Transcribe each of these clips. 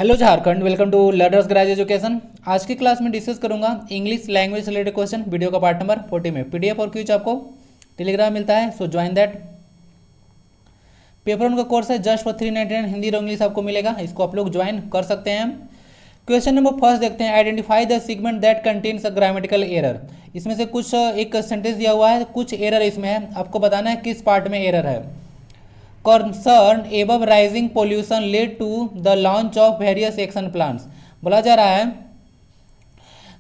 Hello Jharkhand, welcome to learners grace education. आज की class में डिस्कस करूंगा English language related question. Video का पार्ट नंबर 40 में पीडीएफ और क्यूज आपको टेलीग्राम मिलता है, सो ज्वाइन दैट। पेपर 1 का कोर्स है जस्ट फॉर 399, हिंदी और इंग्लिश आपको मिलेगा, इसको आप लोग ज्वाइन कर सकते हैं। क्वेश्चन नंबर फर्स्ट देखते हैं, identify the segment that contains a grammatical error. इसमें से कुछ एक सेंटेंस दिया हुआ है, कुछ एरर इसमें है, आपको बताना है किस पार्ट में एरर है। Concern above rising pollution led to the launch of various action plans। बोला जा रहा है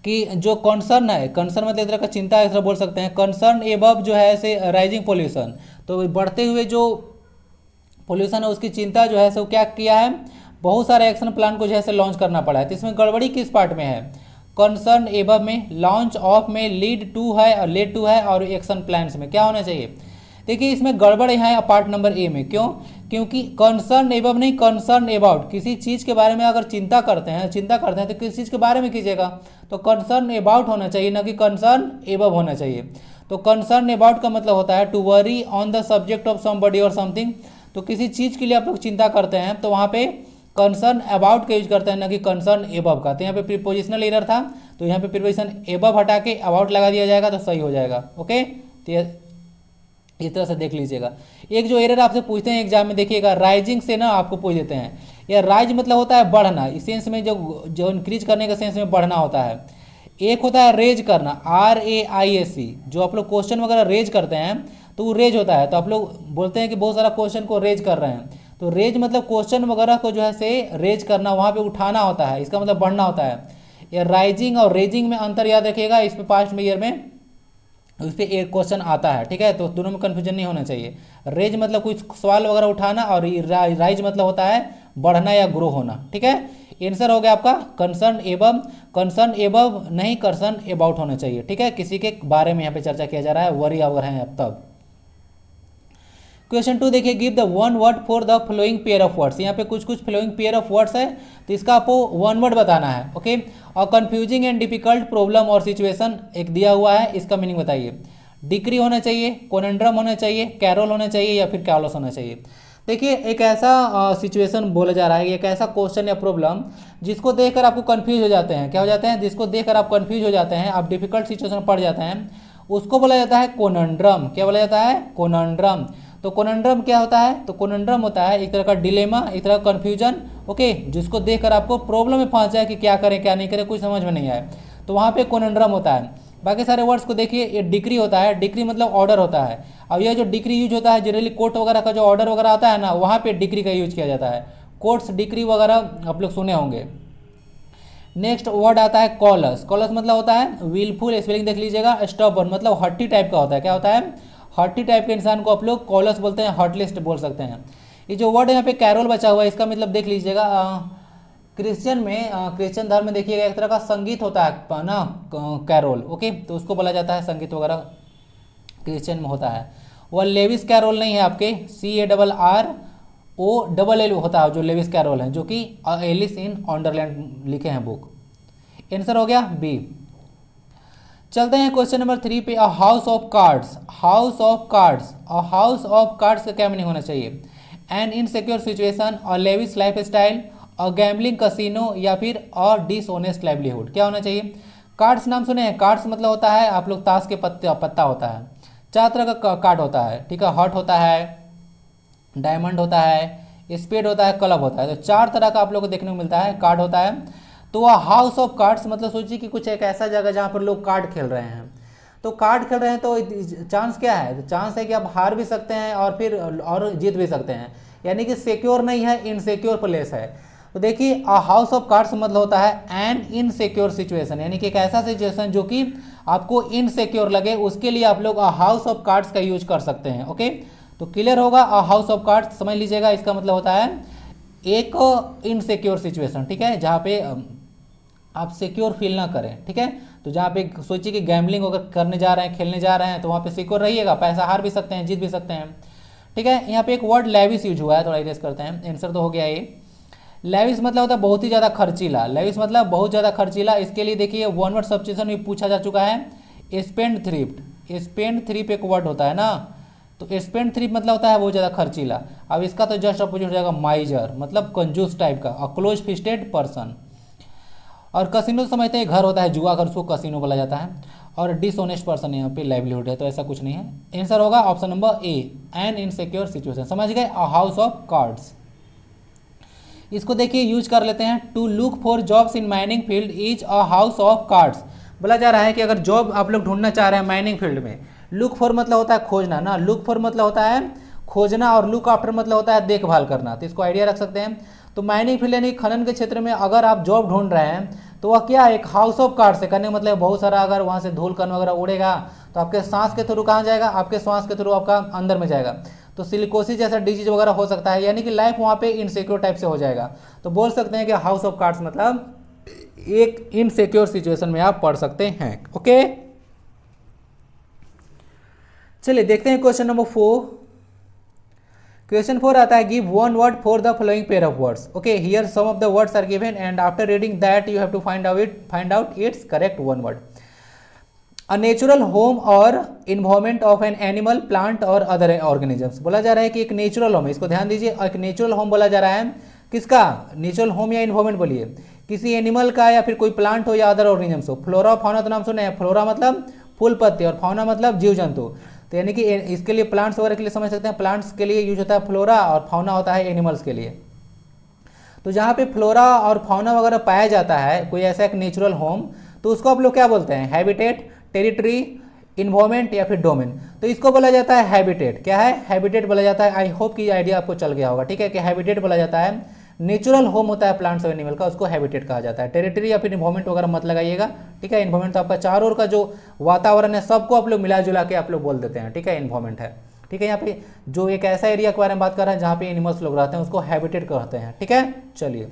कि जो कंसर्न है, कंसर्न मतलब एक तरह का चिंता है, इस तरह बोल सकते हैं। कंसर्न एबव जो है से राइजिंग पोल्यूशन, तो बढ़ते हुए जो पोल्यूशन है उसकी चिंता जो है सो क्या किया है, बहुत सारे एक्शन प्लान को जो है से लॉन्च करना पड़ा है। तो इसमें गड़बड़ी किस पार्ट में है? कंसर्न एबव में, लॉन्च ऑफ में, लीड टू है और लेड टू है, और एक्शन प्लान्स में क्या होना चाहिए? देखिए इसमें गड़बड़ है पार्ट नंबर ए में। क्यों? क्योंकि कंसर्न एबव नहीं, कंसर्न अबाउट। किसी चीज़ के बारे में अगर चिंता करते हैं तो किस चीज़ के बारे में कीजिएगा? तो कंसर्न अबाउट होना चाहिए, ना कि कंसर्न एबव होना चाहिए। तो कंसर्न अबाउट का मतलब होता है to worry on the subject of somebody और समथिंग। तो किसी चीज़ के लिए आप लोग चिंता करते हैं तो वहाँ पे कंसर्न अबाउट का यूज करते हैं, ना कि कंसर्न एबव का। तो यहाँ पे प्रीपोजिशनल एरर था, तो यहाँ पे प्रीपोजिशन एबव हटा के अबाउट लगा दिया जाएगा तो सही हो जाएगा। ओके, तो इस तरह से देख लीजिएगा। एक जो एरर आपसे पूछते हैं एग्जाम में, देखिएगा राइजिंग से ना आपको पूछ देते हैं। या राइज मतलब होता है बढ़ना, इस सेंस में जो इंक्रीज करने का सेंस में बढ़ना होता है। एक होता है रेज करना, RAISE। जो आप लोग क्वेश्चन वगैरह रेज करते हैं तो वो रेज होता है। तो आप लोग बोलते हैं कि बहुत सारा क्वेश्चन को रेज कर रहे हैं, तो रेज मतलब क्वेश्चन वगैरह को जो है से रेज करना, वहाँ पे उठाना होता है, इसका मतलब बढ़ना होता है। या राइजिंग और रेजिंग में अंतर याद रखिएगा, इस पे पास्ट में ईयर में उस पर एक क्वेश्चन आता है, ठीक है? तो दोनों में कन्फ्यूजन नहीं होना चाहिए। रेज मतलब कुछ सवाल वगैरह उठाना, और राइज मतलब होता है बढ़ना या ग्रो होना, ठीक है? आंसर हो गया आपका कंसर्न एबव। कंसर्न एबव नहीं, कंसर्न अबाउट होना चाहिए, ठीक है? किसी के बारे में यहाँ पे चर्चा किया जा रहा है, वरी अगर हैं अब तब। क्वेश्चन 2 देखिए, give the one word for the flowing pair of words. यहाँ पे कुछ फ्लोइंग पेयर ऑफ वर्ड्स है, तो इसका आपको वन वर्ड बताना है। ओके, और कंफ्यूजिंग एंड डिफिकल्ट प्रॉब्लम और सिचुएशन एक दिया हुआ है, इसका मीनिंग बताइए। डिक्री होना चाहिए, कोनेंड्रम होना चाहिए, कैरोल होना चाहिए, या फिर कैलोस होना चाहिए। देखिए एक ऐसा सिचुएशन बोला जा रहा है, एक ऐसा क्वेश्चन या प्रॉब्लम जिसको देखकर आपको कंफ्यूज हो जाते हैं। क्या हो जाते हैं? जिसको देखकर आप कंफ्यूज हो जाते हैं, आप डिफिकल्ट सिचुएशन में पड़ जाते हैं, उसको बोला जाता है कोनेंड्रम। क्या बोला जाता है? कोनेंड्रम। तो कोनेंड्रम क्या होता है? तो कोनेंड्रम होता है एक तरह का डिलेमा, एक तरह का कन्फ्यूजन। ओके, जिसको देखकर आपको प्रॉब्लम में फंस जाए कि क्या करें क्या नहीं करें, कुछ समझ में नहीं आए, तो वहाँ पे कोनेंड्रम होता है। बाकी सारे वर्ड्स को देखिए, ये डिक्री होता है, डिक्री मतलब ऑर्डर होता है। अब यह जो डिक्री यूज होता है जनरली कोर्ट वगैरह का जो ऑर्डर वगैरह आता है ना, वहाँ पे डिक्री का यूज किया जाता है। कोर्ट्स डिक्री वगैरह आप लोग सुने होंगे। नेक्स्ट वर्ड आता है कॉलस। कॉलस मतलब होता है विलफुल, स्पेलिंग देख लीजिएगा। स्टबर्न मतलब हट्टी टाइप का होता है। क्या होता है? हट्टी टाइप के इंसान को आप लोग कॉलस बोलते हैं, हर्टलिस्ट बोल सकते हैं। ये जो वर्ड यहाँ पे कैरोल बचा हुआ है, इसका मतलब देख लीजिएगा। क्रिश्चियन में, क्रिश्चियन धर्म में देखिएगा एक तरह का संगीत होता है ना, कैरोल। ओके, तो उसको बोला जाता है संगीत वगैरह क्रिश्चियन में होता है। वह लेविस कैरोल नहीं है आपके, CARROLL होता है जो लेविस कैरोल है, जो कि एलिस इन वंडरलैंड लिखे हैं बुक। आंसर हो गया बी। चलते हैं क्वेश्चन नंबर 3 पे। अ house of cards. House of cards, a house of cards का क्या मीनिंग होना चाहिए? एन इनसिक्योर सिचुएशन, अ लेविश लाइफ स्टाइल, अ गैम्बलिंग कसिनो, या फिर अ डिसऑनेस्ट लाइवलीहुड। क्या होना चाहिए? कार्ड्स नाम सुने हैं? कार्ड्स मतलब होता है आप लोग ताश के पत्ता होता है। 4 तरह का कार्ड होता है, ठीक है? हार्ट होता है, डायमंड होता है, स्पेड होता है, क्लब होता है। तो 4 तरह का आप लोग को देखने को मिलता है, कार्ड होता है। तो वह हाउस ऑफ कार्ड्स मतलब सोचिए कि कुछ एक ऐसा जगह जहाँ पर लोग कार्ड खेल रहे हैं। तो कार्ड खेल रहे हैं तो चांस क्या है? तो चांस है कि आप हार भी सकते हैं और फिर और जीत भी सकते हैं, यानी कि सिक्योर नहीं है, इनसिक्योर प्लेस है। तो देखिए अ हाउस ऑफ कार्ड्स मतलब होता है एन इनसिक्योर सिचुएशन, यानी कि एक ऐसा सिचुएशन जो कि आपको इनसिक्योर लगे, उसके लिए आप लोग अ हाउस ऑफ कार्ड्स का यूज कर सकते हैं। ओके, तो क्लियर होगा। अ हाउस ऑफ कार्ड्स समझ लीजिएगा, इसका मतलब होता है एक इनसिक्योर सिचुएशन, ठीक है? जहाँ पे आप सिक्योर फील ना करें, ठीक है? तो जहाँ पे सोचिए कि गैम्बलिंग अगर करने जा रहे हैं, खेलने जा रहे हैं, तो वहाँ पे सिक्योर रहिएगा, पैसा हार भी सकते हैं, जीत भी सकते हैं, ठीक है? यहाँ पे एक वर्ड लेविस यूज हुआ है, थोड़ा इरेज करते हैं। आंसर तो हो गया ये। लेविस मतलब होता है बहुत ही ज़्यादा खर्चीला। लेविस मतलब बहुत ज़्यादा खर्चीला। इसके लिए देखिए वन वर्ड सब्स्टिट्यूशन भी पूछा जा चुका है, स्पेंड थ्रिफ्ट। स्पेंड थ्रिफ्ट एक वर्ड होता है ना, तो स्पेंड थ्रिफ्ट मतलब होता है बहुत ज़्यादा खर्चीला। अब इसका तो जस्ट अपोजिट हो जाएगा माइजर, मतलब कंजूस टाइप का, अ क्लोज फिस्टेड पर्सन। और कसिनो समझते हैं घर होता है जुआ घर, उसको कसिनो बोला जाता है। और डिसऑनेस्ट पर्सन यहाँ पे लाइवलीहुड है, तो ऐसा कुछ नहीं है। आंसर होगा option number A, N insecure situation. समझ गए, अ हाउस ऑफ कार्ड्स। इसको देखिए यूज कर लेते हैं, to look for jobs in mining field is a house of cards. बोला जा रहा है कि अगर जॉब आप लोग ढूंढना चाह रहे हैं माइनिंग फील्ड में, लुक फॉर मतलब होता है खोजना ना, लुक फॉर मतलब होता है खोजना, और लुक आफ्टर मतलब होता है देखभाल करना, तो इसको आइडिया रख सकते हैं। तो माइनिंग फील्ड यानी खनन के क्षेत्र में अगर आप जॉब ढूंढ रहे हैं तो वह क्या है, एक हाउस ऑफ कार्ड्स से करने मतलब बहुत सारा, अगर वहाँ से धूल कण वगैरह उड़ेगा तो आपके सांस के थ्रू कहाँ जाएगा, आपके श्वास के थ्रू आपका अंदर में जाएगा, तो सिलिकोसिस जैसा डिजीज वगैरह हो सकता है, यानी कि लाइफ वहाँ पे इनसिक्योर टाइप से हो जाएगा। तो बोल सकते हैं कि हाउस ऑफ कार्ड्स मतलब एक इनसिक्योर सिचुएशन में आप पढ़ सकते हैं। ओके, चलिए देखते हैं क्वेश्चन नंबर 4। क्वेश्चन 4 आता है, give one word for the following pair of words. Okay, here some of the words are given and after reading that you have to find out its correct one word. A natural home और environment of an animal, plant और other organisms. बोला जा रहा है कि एक natural home है, इसको ध्यान दीजिए, एक नेचुरल होम बोला जा रहा है किसका, नेचुरल होम या इन्वायरमेंट बोलिए, किसी एनिमल का या फिर कोई प्लांट हो या अदर ऑर्गेनिजम्स हो। फ्लोरा फाउना तो नाम सुने हैं, फ्लोरा मतलब फूल पत्ते और फाउना मतलब जीव जंतु, तो यानी कि इसके लिए प्लांट्स वगैरह के लिए समझ सकते हैं, प्लांट्स के लिए यूज होता है फ्लोरा और फाउना होता है एनिमल्स के लिए। तो जहाँ पे फ्लोरा और फाउना वगैरह पाया जाता है कोई ऐसा एक नेचुरल होम, तो उसको आप लोग क्या बोलते हैं, हैबिटेट, टेरिटरी, इन्वायरमेंट या फिर डोमेन। तो इसको बोला जाता है हैबिटेट। क्या है, हैबिटेट बोला जाता है। आई होप कि आइडिया आपको चल गया होगा, ठीक है, कि हैबिटेट बोला जाता है नेचुरल होम होता है प्लांट्स और एनिमल का, उसको हैबिटेट कहा जाता है। टेरिटरी या फिर इन्वायरमेंट वगैरह मत लगाइएगा, ठीक है। इन्वायरमेंट तो आपका चारों ओर का जो वातावरण है सबको आप लोग मिला जुला के आप लोग बोल देते हैं, ठीक है, इन्वायरमेंट है, ठीक है। यहाँ पे जो एक ऐसा एरिया के बारे में बात कर रहे हैं जहाँ पे एनिमल्स लोग रहते हैं उसको हैबिटेट कहते हैं, ठीक है। चलिए,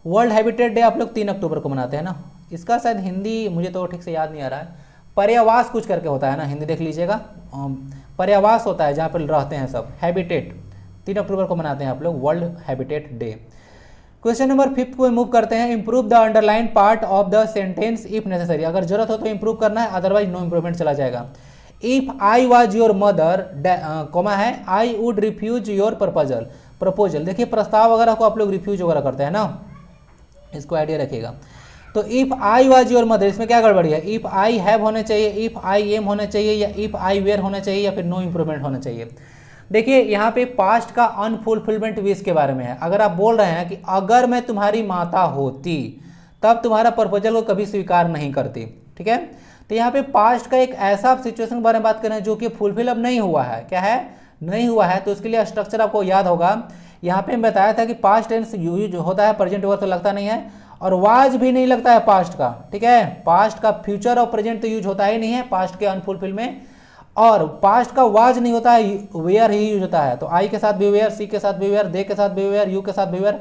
वर्ल्ड हैबिटेट डे आप लोग 3 अक्टूबर को मनाते हैं ना, इसका शायद हिंदी मुझे तो ठीक से याद नहीं आ रहा है, पर्यावास कुछ करके होता है ना, हिंदी देख लीजिएगा, पर्यावास होता है जहाँ पर रहते हैं सब, हैबिटेट 3 अक्टूबर को मनाते हैं आप लोग world habitat day. Question number 5 को मूव करते हैं, improve the underline part of the sentence if necessary. अगर जरूरत हो तो इंप्रूव करना है, अदरवाइज नो इंप्रूवमेंट चला जाएगा। If I was your mother, comma है, I would refuse your proposal. देखिए प्रस्ताव वगैरह को आप लोग रिफ्यूज वगैरह करते हैं ना, इसको आइडिया रखिएगा। तो if I was your mother, इसमें क्या गड़बड़ी है, इफ आई हैव होने चाहिए, इफ आई एम होना चाहिए, या इफ आई वेयर होना चाहिए, या फिर नो इंप्रूवमेंट होना चाहिए। देखिए यहाँ पे पास्ट का अनफुलफिलमेंट विश के बारे में है। अगर आप बोल रहे हैं कि अगर मैं तुम्हारी माता होती तब तुम्हारा प्रपोजल को कभी स्वीकार नहीं करती, ठीक है, तो यहाँ पे पास्ट का एक ऐसा सिचुएशन के बारे में बात कर रहे हैं जो कि फुलफिल अब नहीं हुआ है। क्या है, नहीं हुआ है, तो उसके लिए स्ट्रक्चर आपको याद होगा। यहाँ पे बताया था कि पास्ट टेंस यूज होता है, प्रेजेंट वर्ब तो लगता नहीं है, और वाज भी नहीं लगता है पास्ट का, ठीक है। पास्ट का फ्यूचर और प्रेजेंट तो यूज होता ही नहीं है पास्ट के अनफुलफिल में, और पास्ट का वाज नहीं होता है, वेयर ही यूज होता है। तो आई के साथ भी वेयर, सी के साथ भी वेयर, दे के साथ भी वेयर, यू के साथ भी वेयर,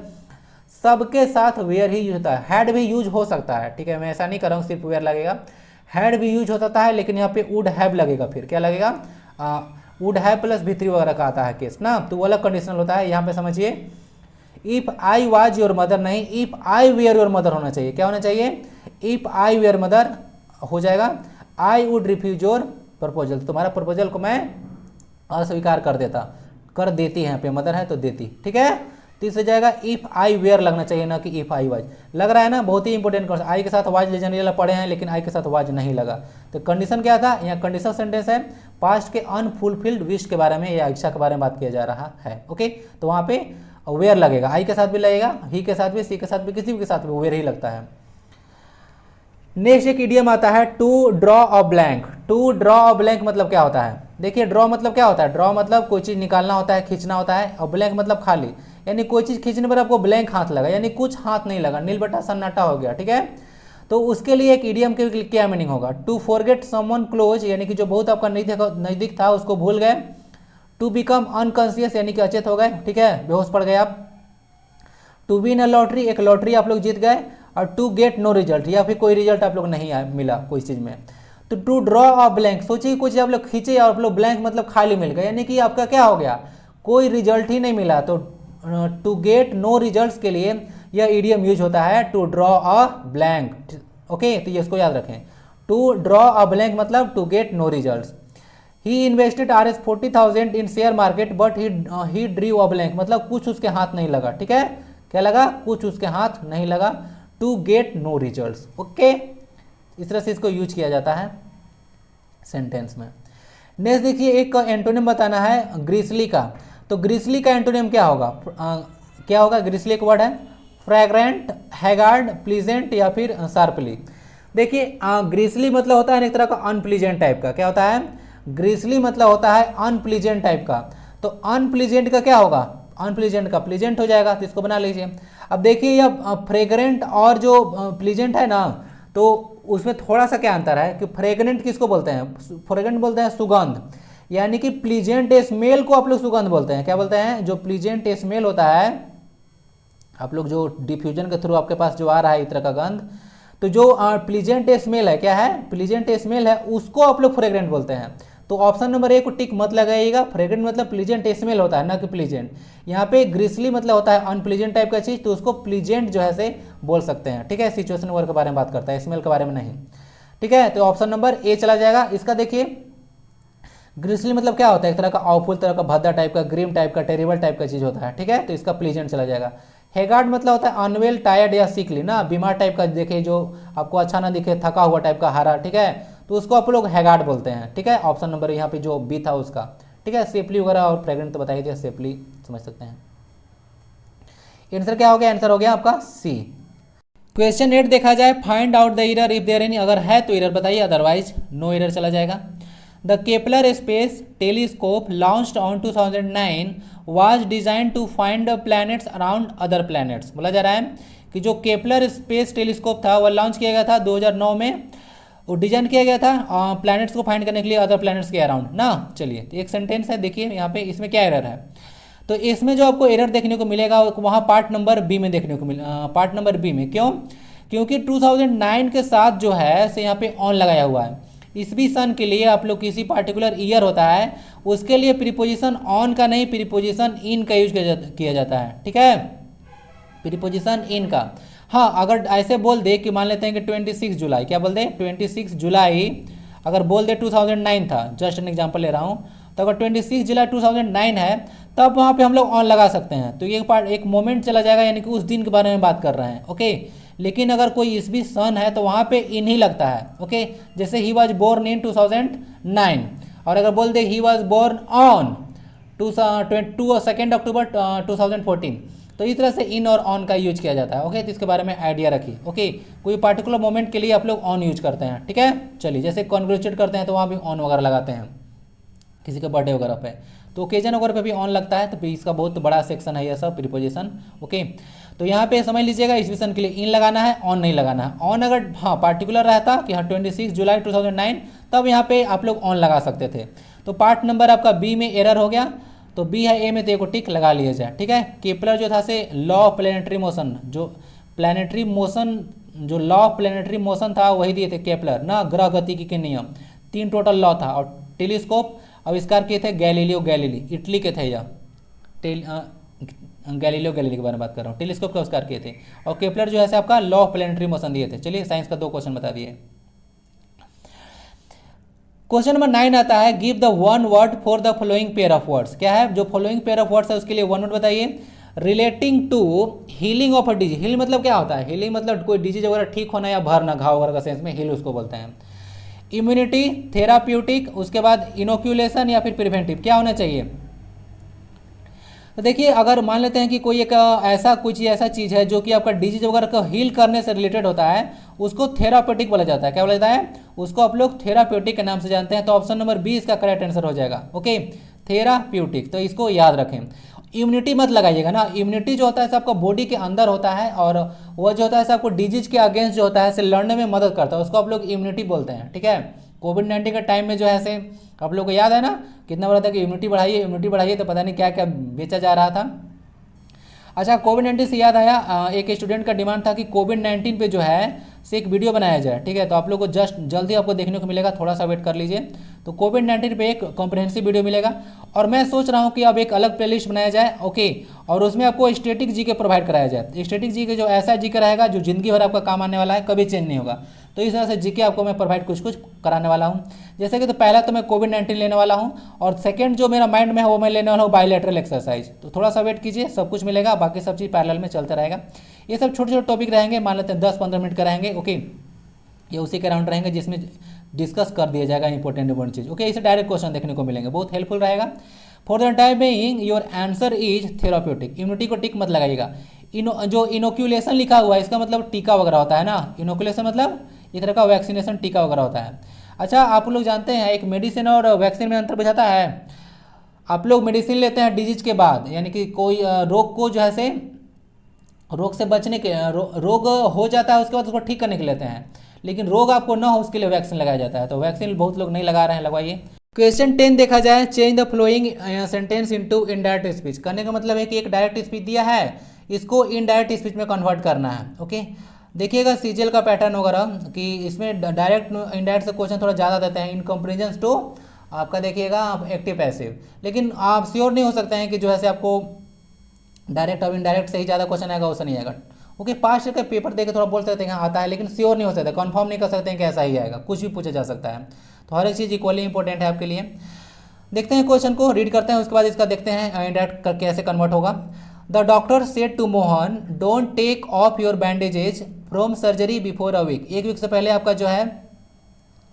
सबके साथ वेयर ही यूज होता है। हैड भी यूज हो सकता है, ठीक है, मैं ऐसा नहीं कर रहा हूँ सिर्फ वेयर लगेगा, हैड भी यूज हो सकता है, लेकिन यहाँ पे वुड हैव लगेगा। फिर क्या लगेगा, वुड हैव प्लस भी3 वगैरह का आता है केस ना, तो वो अलग कंडीशनल होता है। यहाँ पे समझिए, if I was your mother नहीं, if I were your mother होना चाहिए। क्या होना चाहिए, इफ आई वेयर मदर हो जाएगा, I would refuse your proposal, तुम्हारा प्रपोजल को मैं अस्वीकार कर देती है, यहाँ पे मदर है तो देती, ठीक है। तो इससे जाएगा इफ आई वेयर लगना चाहिए ना कि इफ आई वाज। लग रहा है ना, बहुत ही इंपॉर्टेंट क्वेश्चन, आई के साथ वाज ले जाने वाला पढ़े हैं लेकिन आई के साथ वाज नहीं लगा। तो कंडीशन क्या था, यहाँ कंडीशनल सेंटेंस है, पास्ट के अनफुलफिल्ड विश के बारे में या इच्छा के बारे में बात किया जा रहा है। ओके, तो वहाँ पे वेयर लगेगा, आई के साथ भी लगेगा, ही के साथ भी, सी के साथ भी, किसी भी के साथ भी वेयर ही लगता है। नेक्स्ट एक इडियम आता है, to draw a blank. To draw a blank मतलब क्या होता है, देखिए ड्रॉ मतलब क्या होता है, ड्रॉ मतलब कोई चीज़ निकालना होता है, खींचना होता है, और ब्लैंक मतलब खाली, यानी कोई चीज़ खींचने पर आपको ब्लैंक हाथ लगा, यानी कुछ हाथ नहीं लगा, नील बटा सन्नाटा हो गया, ठीक है। तो उसके लिए एक इडियम के क्या मीनिंग होगा, टू फॉरगेट समवन क्लोज, यानी कि जो बहुत आपका नज़दीक था उसको भूल गए। टू बिकम अनकॉन्शियस, यानी कि अचेत हो गए, ठीक है, बेहोश पड़ गए आप। टू विन अ लॉटरी, एक लॉटरी आप लोग जीत गए। और टू गेट नो रिजल्ट, या फिर कोई रिजल्ट आप लोग नहीं मिला कोई चीज़ में। तो टू ड्रॉ अ ब्लैंक, सोचिए कुछ आप लोग खींचे और आप लोग ब्लैंक मतलब खाली मिल गया, यानी कि आपका क्या हो गया, कोई रिजल्ट ही नहीं मिला। तो टू गेट नो रिजल्ट्स के लिए यह इडियम यूज होता है, to draw a blank. Okay, तो ये इसको याद रखें, टू ड्रॉ अ ब्लैंक मतलब to get no results. He invested Rs 40,000 in share market but he drew a blank, मतलब कुछ उसके हाथ नहीं लगा, ठीक है, क्या लगा, कुछ उसके हाथ नहीं लगा, to get no results. Okay, इस तरह से इसको यूज किया जाता है सेंटेंस में। नेक्स्ट देखिए, एक एंटोनिम बताना है ग्रीसली का, तो ग्रीसली का एंटोनिम क्या होगा, क्या होगा, ग्रीसली एक वर्ड है, फ्रैग्रेंट, हैगार्ड, प्लीजेंट या फिर शार्पली। देखिए ग्रीसली मतलब होता है एक तरह का अनप्लीजेंट टाइप का, क्या होता है, ग्रीसली मतलब होता है अनप्लीजेंट टाइप का, तो अनप्लीजेंट का क्या होगा, अनप्लीजेंट का प्लीजेंट हो जाएगा, तो इसको बना लीजिए। अब देखिए यह फ्रेग्रेंट और जो प्लीजेंट है ना, तो उसमें थोड़ा सा क्या अंतर है कि फ्रेग्रेंट किसको बोलते हैं, फ्रेग्रेंट बोलते हैं सुगंध, यानी कि प्लीजेंट स्मेल को आप लोग सुगंध बोलते हैं, क्या बोलते हैं, जो प्लीजेंट स्मेल होता है, आप लोग जो डिफ्यूजन के थ्रू आपके पास जो आ रहा है इस तरह का गंध, तो जो प्लीजेंट स्मेल है, क्या है, प्लीजेंट स्मेल है, उसको आप लोग फ्रेग्रेंट बोलते हैं। तो ऑप्शन नंबर ए को टिक मत लगाइएगा, फ्रेग्रेंट मतलब प्लीजेंट स्मेल होता है ना कि प्लीजेंट। यहाँ पे ग्रीसली मतलब होता है अनप्लीजेंट टाइप का चीज, तो उसको प्लीजेंट जो है से बोल सकते हैं, ठीक है, सिचुएशन वर्क के बारे में बात करता है, स्मेल के बारे में नहीं, ठीक है, तो ऑप्शन नंबर ए चला जाएगा। इसका देखिए ग्रीसली मतलब क्या होता है, एक तरह का ऑफुल तरह का भद्दा टाइप का, ग्रीम टाइप का, टेरिबल टाइप का चीज होता है, ठीक है, तो इसका प्लीजेंट चला जाएगा। हैगार्ड मतलब होता है अनवेल, टायर्ड या सिकली ना, बीमार टाइप का देखे, जो आपको अच्छा ना दिखे, थका हुआ टाइप का, हारा, ठीक है, तो उसको आप लोग हैगार्ड बोलते हैं, ठीक है, ऑप्शन नंबर यहाँ पे जो बी था उसका, ठीक है, सेफली वगैरह और फ्रेग्रेंट तो बताइए, सेफली समझ सकते हैं। आंसर क्या हो गया, आंसर हो गया आपका सी। क्वेश्चन 8 देखा जाए, find out the error if there any, अगर है तो एरर बताइए, अदरवाइज नो एरर चला जाएगा। The Kepler Space Telescope launched on 2009 was designed to find the planets around other planets। बोला जा रहा है कि जो केपलर स्पेस टेलीस्कोप था वह लॉन्च किया गया था 2009 में, वो डिजाइन किया गया था प्लैनेट्स को फाइंड करने के लिए अदर प्लैनेट्स के अराउंड ना। चलिए तो एक सेंटेंस है, देखिए यहाँ पे इसमें क्या एरर है, तो इसमें जो आपको एरर देखने को मिलेगा वहाँ पार्ट नंबर बी में देखने को पार्ट नंबर बी में, क्यों, क्योंकि 2009 के साथ जो है से यहाँ पे ऑन लगाया हुआ है। ईसवी सन के लिए आप लोग किसी पार्टिकुलर ईयर होता है उसके लिए प्रीपोजिशन ऑन का नहीं, प्रीपोजिशन इन का यूज किया जाता है, ठीक है, प्रीपोजिशन इन का। हाँ, अगर ऐसे बोल दे कि मान लेते हैं कि 26 जुलाई, क्या बोल दे, 26 जुलाई अगर बोल दे 2009 था, जस्ट एन एग्जांपल ले रहा हूँ, तो अगर 26 जुलाई 2009 है तब वहाँ पे हम लोग ऑन लगा सकते हैं, तो ये पार्ट एक मोमेंट चला जाएगा, यानी कि उस दिन के बारे में बात कर रहे हैं, ओके। लेकिन अगर कोई ईसवी सन है तो वहाँ पे इन ही लगता है, ओके, जैसे ही वॉज बोर्न इन 2009, और अगर बोल दे ही वॉज बोर्न ऑन 2 अक्टूबर 2014, तो इस तरह से इन और ऑन का यूज किया जाता है, ओके, तो इसके बारे में आइडिया रखिए, ओके। कोई पार्टिकुलर मोमेंट के लिए आप लोग ऑन यूज करते हैं, ठीक है। चलिए, जैसे कॉन्ग्रेचुलेट करते हैं तो वहाँ भी ऑन वगैरह लगाते हैं, किसी के बर्थडे वगैरह पे, तो ओकेजन वगैरह पे भी ऑन लगता है, तो इसका बहुत बड़ा सेक्शन है यह सब प्रीपोजिशन, ओके। तो यहाँ पे समझ लीजिएगा ईसवी सन के लिए इन लगाना है, ऑन नहीं लगाना है। ऑन अगर हाँ पार्टिकुलर रहता कि हाँ 26 जुलाई 2009, तब यहाँ पे आप लोग ऑन लगा सकते थे। तो पार्ट नंबर आपका बी में एरर हो गया, तो बी है, ए में तो एक टिक लगा लिया जाए, ठीक है। केपलर जो था से लॉ ऑफ प्लेनेटरी मोशन, जो प्लेनेटरी मोशन, जो लॉ ऑफ प्लेनेटरी मोशन था वही दिए थे केपलर ना, ग्रह गतिकी के नियम, 3 टोटल लॉ था। और टेलीस्कोप आविष्कार किए थे गैलीलियो गैलीली, इटली के थे यह, गैलीलियो गैलीली के बारे में बात कर रहा हूँ, टेलीस्कोप का आविष्कार किए थे। और केपलर जो है आपका लॉ ऑफ प्लेनेटरी मोशन दिए थे। चलिए साइंस का 2 क्वेश्चन बता दिए। क्वेश्चन नंबर 9 आता है, give the one word for the following pair of words. क्या है, जो फॉलोइंग पेयर ऑफ वर्ड्स है उसके लिए वन वर्ड बताइए। Relating to healing of a disease, heal मतलब क्या होता है, हीलिंग मतलब कोई डिजीज वगैरह ठीक होना या भरना, घाव वगैरह का सेंस में हील उसको बोलते हैं। इम्यूनिटी, थेराप्यूटिक, उसके बाद इनोक्यूलेशन या फिर प्रिवेंटिव, क्या होना चाहिए। तो देखिए अगर मान लेते हैं कि कोई एक ऐसा चीज़ है जो कि आपका डिजीज वगैरह को हील करने से रिलेटेड होता है, उसको थेराप्यूटिक बोला जाता है। क्या बोला जाता है, उसको आप लोग थेराप्यूटिक के नाम से जानते हैं। तो ऑप्शन नंबर बी इसका करेक्ट आंसर हो जाएगा, ओके, थेराप्यूटिक। तो इसको याद रखें। इम्यूनिटी मत लगाइएगा ना, इम्यूनिटी जो होता है आपका बॉडी के अंदर होता है, और वह जो होता है आपको डिजीज के अगेंस्ट जो होता है लड़ने में मदद करता है, उसको आप लोग इम्यूनिटी बोलते हैं, ठीक है। कोविड-19 के टाइम में जो है से आप लोग को याद है ना, कितना बोला था कि इम्यूनिटी बढ़ाइए, इम्यूनिटी बढ़ाइए, तो पता नहीं क्या क्या बेचा जा रहा था। अच्छा, कोविड-19 से याद आया, एक स्टूडेंट का डिमांड था कि कोविड-19 पे जो है से एक वीडियो बनाया जाए, ठीक है। तो आप लोग को जल्दी आपको देखने को मिलेगा, थोड़ा सा वेट कर लीजिए। तो कोविड-19 पे एक कॉम्प्रिहेंसिव वीडियो मिलेगा। और मैं सोच रहा हूँ कि अब एक अलग प्लेलिस्ट बनाया जाए, ओके, और उसमें आपको स्टैटिक जीके प्रोवाइड कराया जाए। स्टैटिक जीके जो ऐसा जीके रहेगा जो जिंदगी भर आपका काम आने वाला है, कभी चेंज नहीं होगा। तो इस तरह से जीके आपको मैं प्रोवाइड कुछ कुछ कराने वाला हूँ। जैसे कि तो पहला तो मैं कोविड-19 लेने वाला हूँ, और सेकंड जो मेरा माइंड में है वो मैं लेने वाला हूँ बायलैटरल एक्सरसाइज। तो थोड़ा सा वेट कीजिए, सब कुछ मिलेगा, बाकी सब चीज़ पैरेलल में चलता रहेगा। ये सब छोटे छोटे टॉपिक रहेंगे, मान लेते हैं 10-15 मिनट का रहेंगे, ओके। ये उसी के राउंड रहेंगे जिसमें डिस्कस कर दिया जाएगा इंपॉर्टेंट चीज़, ओके। इसे डायरेक्ट क्वेश्चन देखने को मिलेंगे, बहुत हेल्पफुल रहेगा। For the time being your answer is therapeutic. Immunity को टिक मत लगाइएगा। जो इनोक्यूलेशन लिखा हुआ है इसका मतलब टीका वगैरह होता है ना। इनोक्यूलेशन मतलब इस तरह का वैक्सीनेशन, टीका वगैरह होता है। अच्छा, आप लोग जानते हैं एक मेडिसिन और वैक्सीन में अंतर बुझाता है। आप लोग मेडिसिन लेते हैं डिजीज के बाद, यानी कि कोई रोग को जो है से रोग से बचने के रोग हो जाता है उसके बाद उसको ठीक करने के लेते हैं, लेकिन रोग आपको ना हो उसके लिए वैक्सीन लगाया जाता है। तो वैक्सीन बहुत लोग नहीं लगा रहे हैं, लगवाइए। क्वेश्चन 10 देखा जाए, change the flowing sentence into indirect speech. करने का मतलब है कि एक डायरेक्ट स्पीच दिया है, इसको इनडायरेक्ट स्पीच में कन्वर्ट करना है, ओके। देखिएगा सीजीएल का पैटर्न वगैरह कि इसमें डायरेक्ट इनडायरेक्ट से क्वेश्चन थोड़ा ज़्यादा देते हैं इन कंपेरिजन टू आपका देखिएगा एक्टिव पैसिव। लेकिन आप श्योर नहीं हो सकते हैं कि जो है से आपको डायरेक्ट और इनडायरेक्ट से ही ज़्यादा क्वेश्चन आएगा, वैसा नहीं आएगा, ओके। पास्ट का पेपर देके थोड़ा बोल सकते हैं आता है, लेकिन श्योर नहीं हो सकता, कंफर्म नहीं कर सकते हैं कि ऐसा ही आएगा, कुछ भी पूछा जा सकता है। तो हर एक चीज़ इक्वली इंपॉर्टेंट है आपके लिए। देखते हैं क्वेश्चन को, रीड करते हैं, उसके बाद इसका देखते हैं इनडायरेक्ट कैसे कन्वर्ट होगा। The doctor said to Mohan, don't take off your bandages from surgery before a week. एक वीक से पहले आपका जो है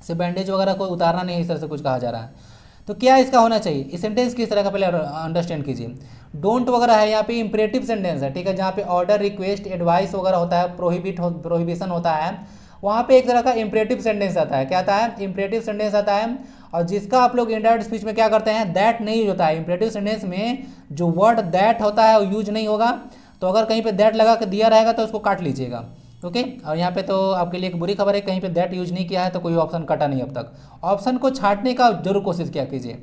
से बैंडेज वगैरह को उतारना नहीं, इस तरह से कुछ कहा जा रहा है। तो क्या इसका होना चाहिए, इस सेंटेंस किस तरह का पहले अंडरस्टैंड कीजिए। डोंट वगैरह है, यहाँ पे इंपरेटिव सेंटेंस है, ठीक है, जहाँ पे ऑर्डर, रिक्वेस्ट, एडवाइस वगैरह होता है, प्रोहिबिशन होता है, वहाँ पे एक तरह का इंपरेटिव सेंटेंस आता है। क्या आता है, इंपरेटिव सेंटेंस आता है। और जिसका आप लोग इनडायरेक्ट स्पीच में क्या करते हैं, दैट नहीं यूज होता है। इंपरेटिव सेंटेंस में जो वर्ड दैट होता है वो यूज नहीं होगा। तो अगर कहीं पे दैट लगा के दिया रहेगा तो उसको काट लीजिएगा, ओके। और यहाँ पे तो आपके लिए एक बुरी खबर है, कहीं पे दैट यूज नहीं किया है तो कोई ऑप्शन कटा नहीं अब तक। ऑप्शन को छांटने का जरूर कोशिश किया कीजिए,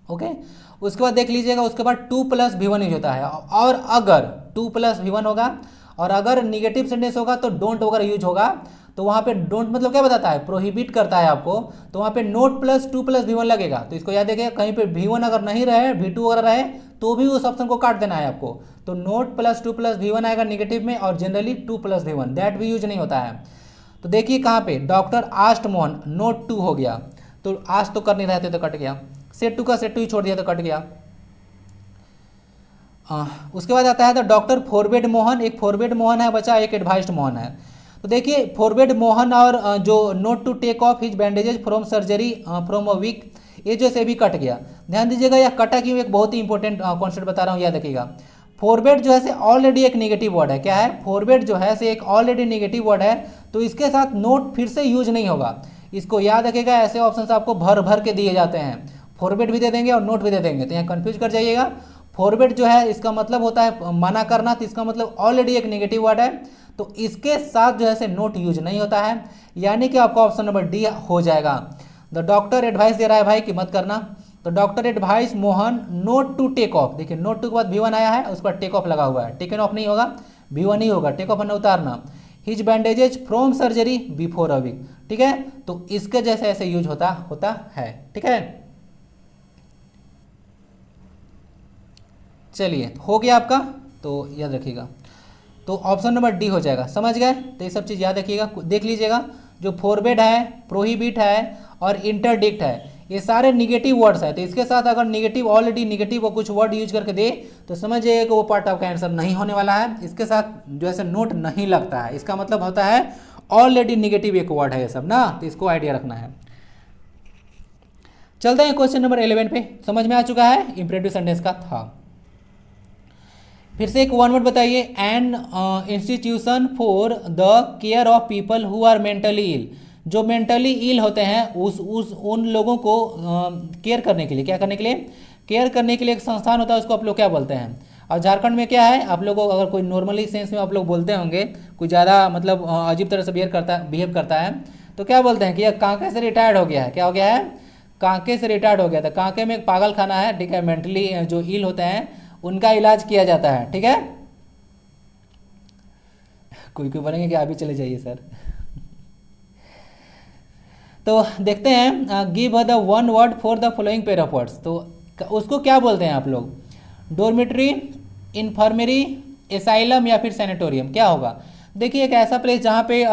ओके। उसके बाद देख लीजिएगा, उसके बाद 2+V1 यूज होता है। और अगर 2+V1 होगा और अगर निगेटिव सेंटेंस होगा तो डोंट वगैरह यूज होगा। तो वहाँ पे डोंट मतलब क्या बताता है, प्रोहिबिट करता है आपको। तो वहाँ पे नोट प्लस 2+V1 लगेगा। तो इसको याद रखिएगा, कहीं पे V1 अगर नहीं रहे, V2 वगैरह रहे, तो भी उस ऑप्शन को काट देना है आपको। तो नोट प्लस 2+V1 आएगा निगेटिव में, और जनरली 2+V1, दैट भी यूज नहीं होता है। तो देखिए कहाँ पे डॉक्टर आस्ट मोहन, नोट 2 हो गया, तो आस्ट तो कर नहीं रहे थे तो कट गया, सेट 2 का सेट 2 ही छोड़ दिया तो कट गया। उसके बाद आता है द डॉक्टर फॉरबेड मोहन। एक फॉरबेड मोहन है बच्चा, एक एडवाइस्ड मोहन है। तो देखिए फॉरबेड मोहन और जो not to take off his bandages from surgery from a week, ये जो से भी कट गया। ध्यान दीजिएगा, यह कटा क्यों, एक बहुत ही इंपॉर्टेंट कॉन्सेप्ट बता रहा हूँ, याद रखिएगा। फॉरबेड जो है से ऑलरेडी एक नेगेटिव वर्ड है। क्या है, फॉरबेड जो है से एक ऑलरेडी नेगेटिव वर्ड है, तो इसके साथ नोट फिर से यूज नहीं होगा। इसको याद रखिएगा, ऐसे ऑप्शन आपको भर भर के दिए जाते हैं, फॉरबेड भी दे देंगे और नोट भी दे देंगे, तो यहाँ कंफ्यूज कर जाइएगा। फॉरबेड जो है इसका मतलब होता है मना करना, तो इसका मतलब ऑलरेडी एक नेगेटिव वर्ड है, तो इसके साथ जो है से नोट यूज नहीं होता है, यानी कि आपका ऑप्शन नंबर डी हो जाएगा। द डॉक्टर एडवाइस दे रहा है भाई कि मत करना, तो doctor advice Mohan not to take off. देखिए नोट टू के बाद V1 आया है, उसके बाद टेक ऑफ लगा हुआ है, टेकन ऑफ नहीं होगा, V1 ही होगा, टेक ऑफ है उतारना। His bandages from surgery before a week, ठीक है, तो इसके जैसे ऐसे यूज होता है, ठीक है। चलिए हो गया आपका, तो याद रखिएगा, तो ऑप्शन नंबर डी हो जाएगा, समझ गए। तो ये सब चीज़ याद रखिएगा, देख लीजिएगा, जो फॉरबेड है, प्रोहिबिट है और इंटरडिक्ट है, ये सारे निगेटिव वर्ड्स है। तो इसके साथ अगर निगेटिव ऑलरेडी निगेटिव वो कुछ वर्ड यूज करके दे तो समझ जाइए कि वो पार्ट आपका आंसर नहीं होने वाला है। इसके साथ जो है नोट नहीं लगता है, इसका मतलब होता है ऑलरेडी निगेटिव एक वर्ड है ये सब ना, तो इसको आइडिया रखना है। चलते हैं क्वेश्चन नंबर 11 पे, समझ में आ चुका है, इंपरेटिव सेंटेंस का था। फिर से एक वन वर्ड बताइए, an institution for the care of people who are mentally ill. जो मेंटली इल होते हैं उन लोगों को केयर करने के लिए, क्या करने के लिए, केयर करने के लिए एक संस्थान होता है, उसको आप लोग क्या बोलते हैं। और झारखंड में क्या है, आप लोगों को अगर कोई नॉर्मली सेंस में आप लोग बोलते होंगे, कोई ज़्यादा मतलब अजीब तरह से बिहेव करता है, तो क्या बोलते हैं कि यह कांके से रिटायर्ड हो गया है। क्या हो गया है, कांके से रिटायर्ड हो गया था। कांके में एक पागल खाना है, ठीक है, मेंटली जो इल होते हैं उनका इलाज किया जाता है, ठीक है। कोई बोलेंगे कि आप भी चले जाइए सर। तो देखते हैं, give the one word for the following pair of words. तो उसको क्या बोलते हैं आप लोग? डोरमिट्री, इन्फर्मरी, एसाइलम या फिर सैनिटोरियम, क्या होगा? देखिए, एक ऐसा प्लेस जहाँ पे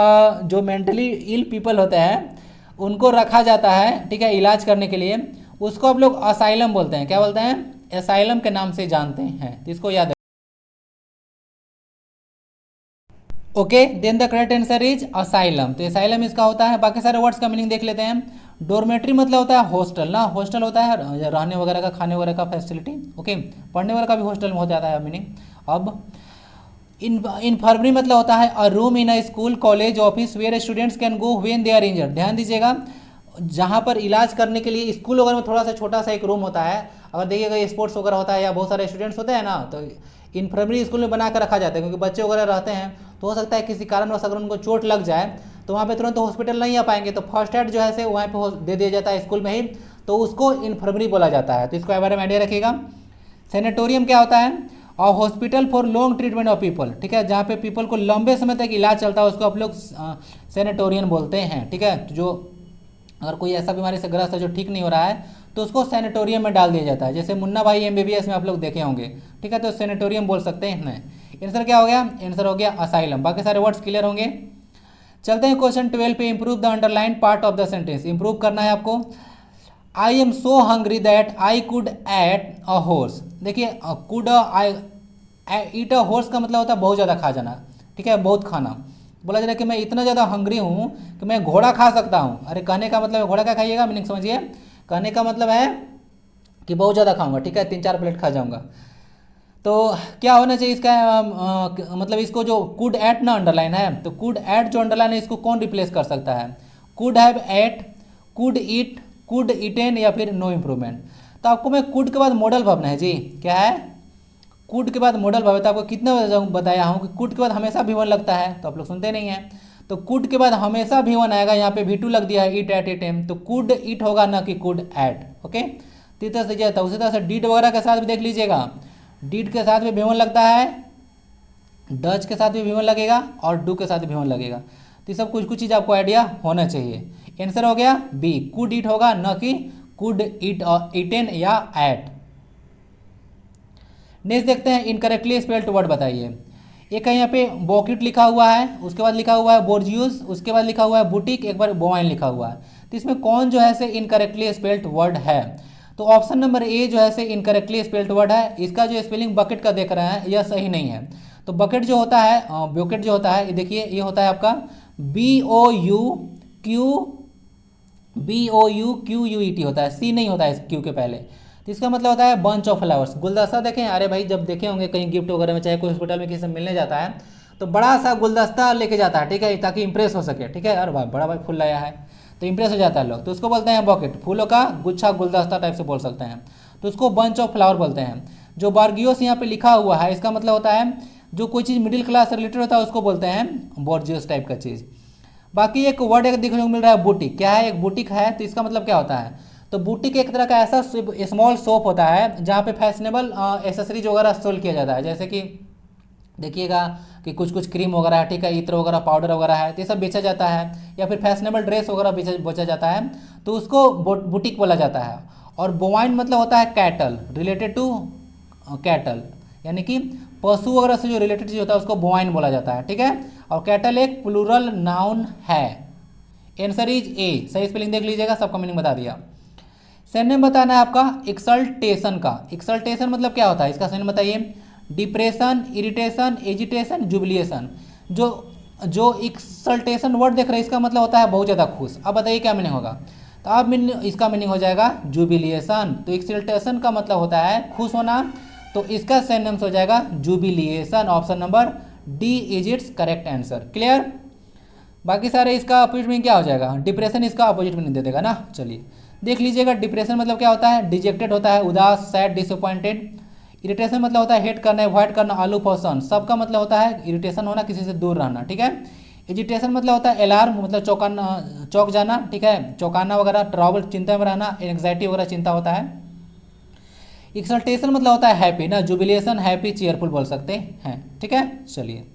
जो मेंटली इल पीपल होते हैं उनको रखा जाता है, ठीक है, इलाज करने के लिए, उसको आप लोग असाइलम बोलते हैं। क्या बोलते हैं? एसाइलम के नाम से जानते हैं, तो इसको याद। Okay, then the correct answer is asylum. तो असाइलम इसका होता है। बाकी सारे वर्ड्स का मीनिंग देख लेते हैं। डोरमेट्री मतलब होता है हॉस्टल ना, हॉस्टल होता है रहने वगैरह का, खाने वगैरह का फैसिलिटी। ओके, पढ़ने वगैरह का भी हॉस्टल में हो जाता है मीनिंग। अब इन्फर्मरी मतलब होता है a room in a school, college, office where students can go when they are injured. ध्यान दीजिएगा, जहाँ पर इलाज करने के लिए स्कूल वगैरह में थोड़ा सा छोटा सा एक रूम होता है। अगर देखिएगा स्पोर्ट्स वगैरह होता है या बहुत सारे स्टूडेंट्स होते हैं ना, तो इन्फर्मरी स्कूल में बना कर रखा जाता है, क्योंकि बच्चे वगैरह रहते हैं, तो हो सकता है किसी कारणवश अगर उनको चोट लग जाए तो वहाँ पे तुरंत हॉस्पिटल नहीं आ पाएंगे, तो फर्स्ट एड जो है से वहाँ पे दे दिया जाता है स्कूल में ही, तो उसको इन्फर्मरी बोला जाता है। तो इसको बारे में आइडिया रखिएगा। सैनिटोरियम क्या होता है? और hospital for long treatment of people, ठीक है, जहाँ पे पीपल को लंबे समय तक इलाज चलता है उसको आप लोग सैनिटोरियम बोलते हैं, ठीक है। तो जो अगर कोई ऐसा बीमारी से ग्रस्त है जो ठीक नहीं हो रहा है तो उसको सैनिटोरियम में डाल दिया जाता है, जैसे मुन्ना भाई एमबीबीएस में आप लोग देखे होंगे, ठीक है, तो सैनिटोरियम बोल सकते हैं। आंसर क्या हो गया? आंसर हो गया असाइलम। बाकी सारे वर्ड्स क्लियर होंगे। चलते हैं क्वेश्चन 12 पे। Improve the underline part of the sentence. Improve करना है आपको। I am so hungry that I could ate a horse. देखिए, could I eat a horse का मतलब होता है बहुत ज़्यादा खा जाना, ठीक है, बहुत खाना। बोला जा रहा है कि मैं इतना ज़्यादा हंग्री हूँ कि मैं घोड़ा खा सकता हूँ। अरे कहने का मतलब है घोड़ा क्या खाइएगा, मीनिंग समझिए। कहने का मतलब है कि बहुत ज़्यादा खाऊंगा, ठीक है, 3-4 प्लेट खा जाऊंगा। तो क्या होना चाहिए इसका मतलब इसको जो कुड एट ना अंडरलाइन है, तो कुड एट जो अंडरलाइन है इसको कौन रिप्लेस कर सकता है? Could have ate, could eat, could eaten या फिर नो इम्प्रूवमेंट। तो आपको मैं कुड के बाद मॉडल भावना है जी, क्या है? कुड के बाद मॉडल भाव। तो आपको कितना बताया हूँ कि कुड के बाद हमेशा भी वन लगता है, तो आप लोग सुनते नहीं हैं। तो कुड के बाद हमेशा भी वन आएगा, यहाँ पे भी टू लग दिया है, ईट एट एम, तो कुड ईट होगा ना कि कुड एट। ओके, तो इस तरह से जाता है। उसी तरह से डीड वगैरह के साथ भी देख लीजिएगा, डीड के साथ भी भी वन लगता है, डच के साथ भी वन लगेगा और डू के साथ भी वन लगेगा। तो ये सब कुछ कुछ चीज़ आपको आइडिया होना चाहिए। आंसर हो गया बी, कुड ईट होगा न कि कुड ईट ईटेन या एट। नेक्स्ट देखते हैं, इनकरेक्टली स्पेल्ड वर्ड बताइए। एक है यहाँ पे बॉकेट लिखा हुआ है, उसके बाद लिखा हुआ है बोर्जियस, उसके बाद लिखा हुआ है बुटीक, एक बार बोवाइन लिखा हुआ है। तो इसमें कौन जो है से इनकरेक्टली स्पेल्ड वर्ड है? तो ऑप्शन नंबर ए जो है से इनकरेक्टली स्पेल्ड वर्ड है। इसका जो स्पेलिंग बकेट का देख रहे हैं यह सही नहीं है। तो बकेट जो होता है, बॉकेट जो होता है, देखिए ये होता है आपका BOUQUET होता है, सी नहीं होता है क्यू के पहले। तो इसका मतलब होता है बंच ऑफ फ्लावर्स, गुलदस्ता। देखें, अरे भाई जब देखे होंगे कहीं गिफ्ट वगैरह में, चाहे कोई हॉस्पिटल में किसी से मिलने जाता है तो बड़ा सा गुलदस्ता लेके जाता है, ठीक है, ताकि इंप्रेस हो सके, ठीक है, अरे भाई बड़ा भाई फूल लाया है, तो इंप्रेस हो जाता है लोग, तो उसको बोलते हैं बॉकेट, फूलों का गुच्छा, गुलदस्ता टाइप से बोल सकते हैं, तो उसको बंच ऑफ फ्लावर बोलते हैं। जो बार्गियोस यहाँ पे लिखा हुआ है इसका मतलब होता है जो कोई चीज़ मिडिल क्लास से रिलेटेड होता है उसको बोलते हैं बॉर्जियस टाइप का चीज़। बाकी एक वर्ड एक देखने को मिल रहा है बुटीक, क्या है? एक बुटीक है, तो इसका मतलब क्या होता है? तो बुटीक एक तरह का ऐसा स्मॉल शॉप होता है जहाँ पे फैशनेबल एसेसरीज वगैरह सेल किया जाता है, जैसे कि देखिएगा कि कुछ कुछ क्रीम वगैरह है, ठीक है, इत्र वगैरह, पाउडर वगैरह है, तो ये सब बेचा जाता है, या फिर फैशनेबल ड्रेस वगैरह बेचा जाता है, तो उसको बुटीक बोला जाता है। और बोवाइन मतलब होता है कैटल, रिलेटेड टू कैटल, यानी कि पशु वगैरह से जो रिलेटेड चीज़ होता है उसको बोवाइन बोला जाता है, ठीक है। और कैटल एक प्लूरल नाउन है। आंसर इज ए, सही स्पेलिंग देख लीजिएगा, सबका मीनिंग बता दिया। सिनोनिम बताना है आपका एक्सल्टेशन का। एक्सल्टेशन मतलब क्या होता है, इसका सिनोनिम बताइए। Depression, irritation, agitation, jubilation. जो एक्सल्टेशन वर्ड देख रहे हैं इसका मतलब होता है बहुत ज़्यादा खुश। अब बताइए क्या मीनिंग होगा? तो अब इसका मीनिंग हो जाएगा जुबिलिएशन। तो एक्सल्टेशन का मतलब होता है खुश होना, तो इसका सिनोनिम्स हो जाएगा jubilation. Option number D is it's correct answer. Clear? बाकी सारे इसका अपोजिट मीनिंग क्या हो जाएगा? डिप्रेशन इसका अपोजिट मीनिंग दे देगा ना। चलिए देख लीजिएगा, डिप्रेशन मतलब क्या होता है? डिजेक्टेड होता है, उदास, सैड, डिसअपॉइंटेड। इरिटेशन मतलब होता है हेट करना, अवॉइड करना, आलू पोषण, सबका मतलब होता है इरिटेशन होना, किसी से दूर रहना, ठीक है। एजिटेशन मतलब होता है अलार्म, मतलब चौंक जाना, ठीक है, चौंकाना वगैरह, ट्रबल, चिंता में रहना, एंग्जाइटी वगैरह चिंता होता है। एक्सल्टेशन मतलब होता है हैप्पी ना, जुबिलेशन, हैप्पी, चेयरफुल बोल सकते हैं, ठीक है। चलिए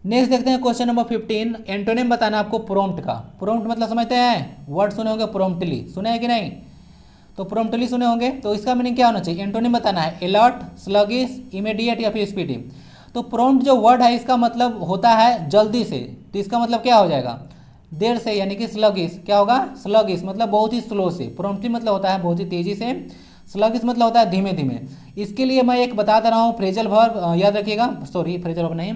नेक्स्ट देखते हैं क्वेश्चन नंबर 15। एंटोनिम बताना आपको प्रॉम्प्ट का। प्रॉम्प्ट मतलब समझते हैं, वर्ड सुने होंगे प्रॉम्प्टली, सुने हैं कि नहीं? तो प्रॉम्प्टली सुने होंगे, तो इसका मीनिंग क्या होना चाहिए? एंटोनिम बताना है, अलर्ट, स्लगिश, इमीडिएट या फिर स्पीडी। तो प्रॉम्प्ट जो वर्ड है इसका मतलब होता है जल्दी से, तो इसका मतलब क्या हो जाएगा? देर से, यानी कि स्लगिश क्या होगा? स्लगिश मतलब बहुत ही स्लो से। प्रॉम्प्टली मतलब होता है बहुत ही तेजी से, स्लगिश मतलब होता है धीमे धीमे। इसके लिए मैं एक बता दे रहा हूँ फ्रेजल वर्ब, याद रखिएगा, सॉरी फ्रेजल वर्ब नहीं,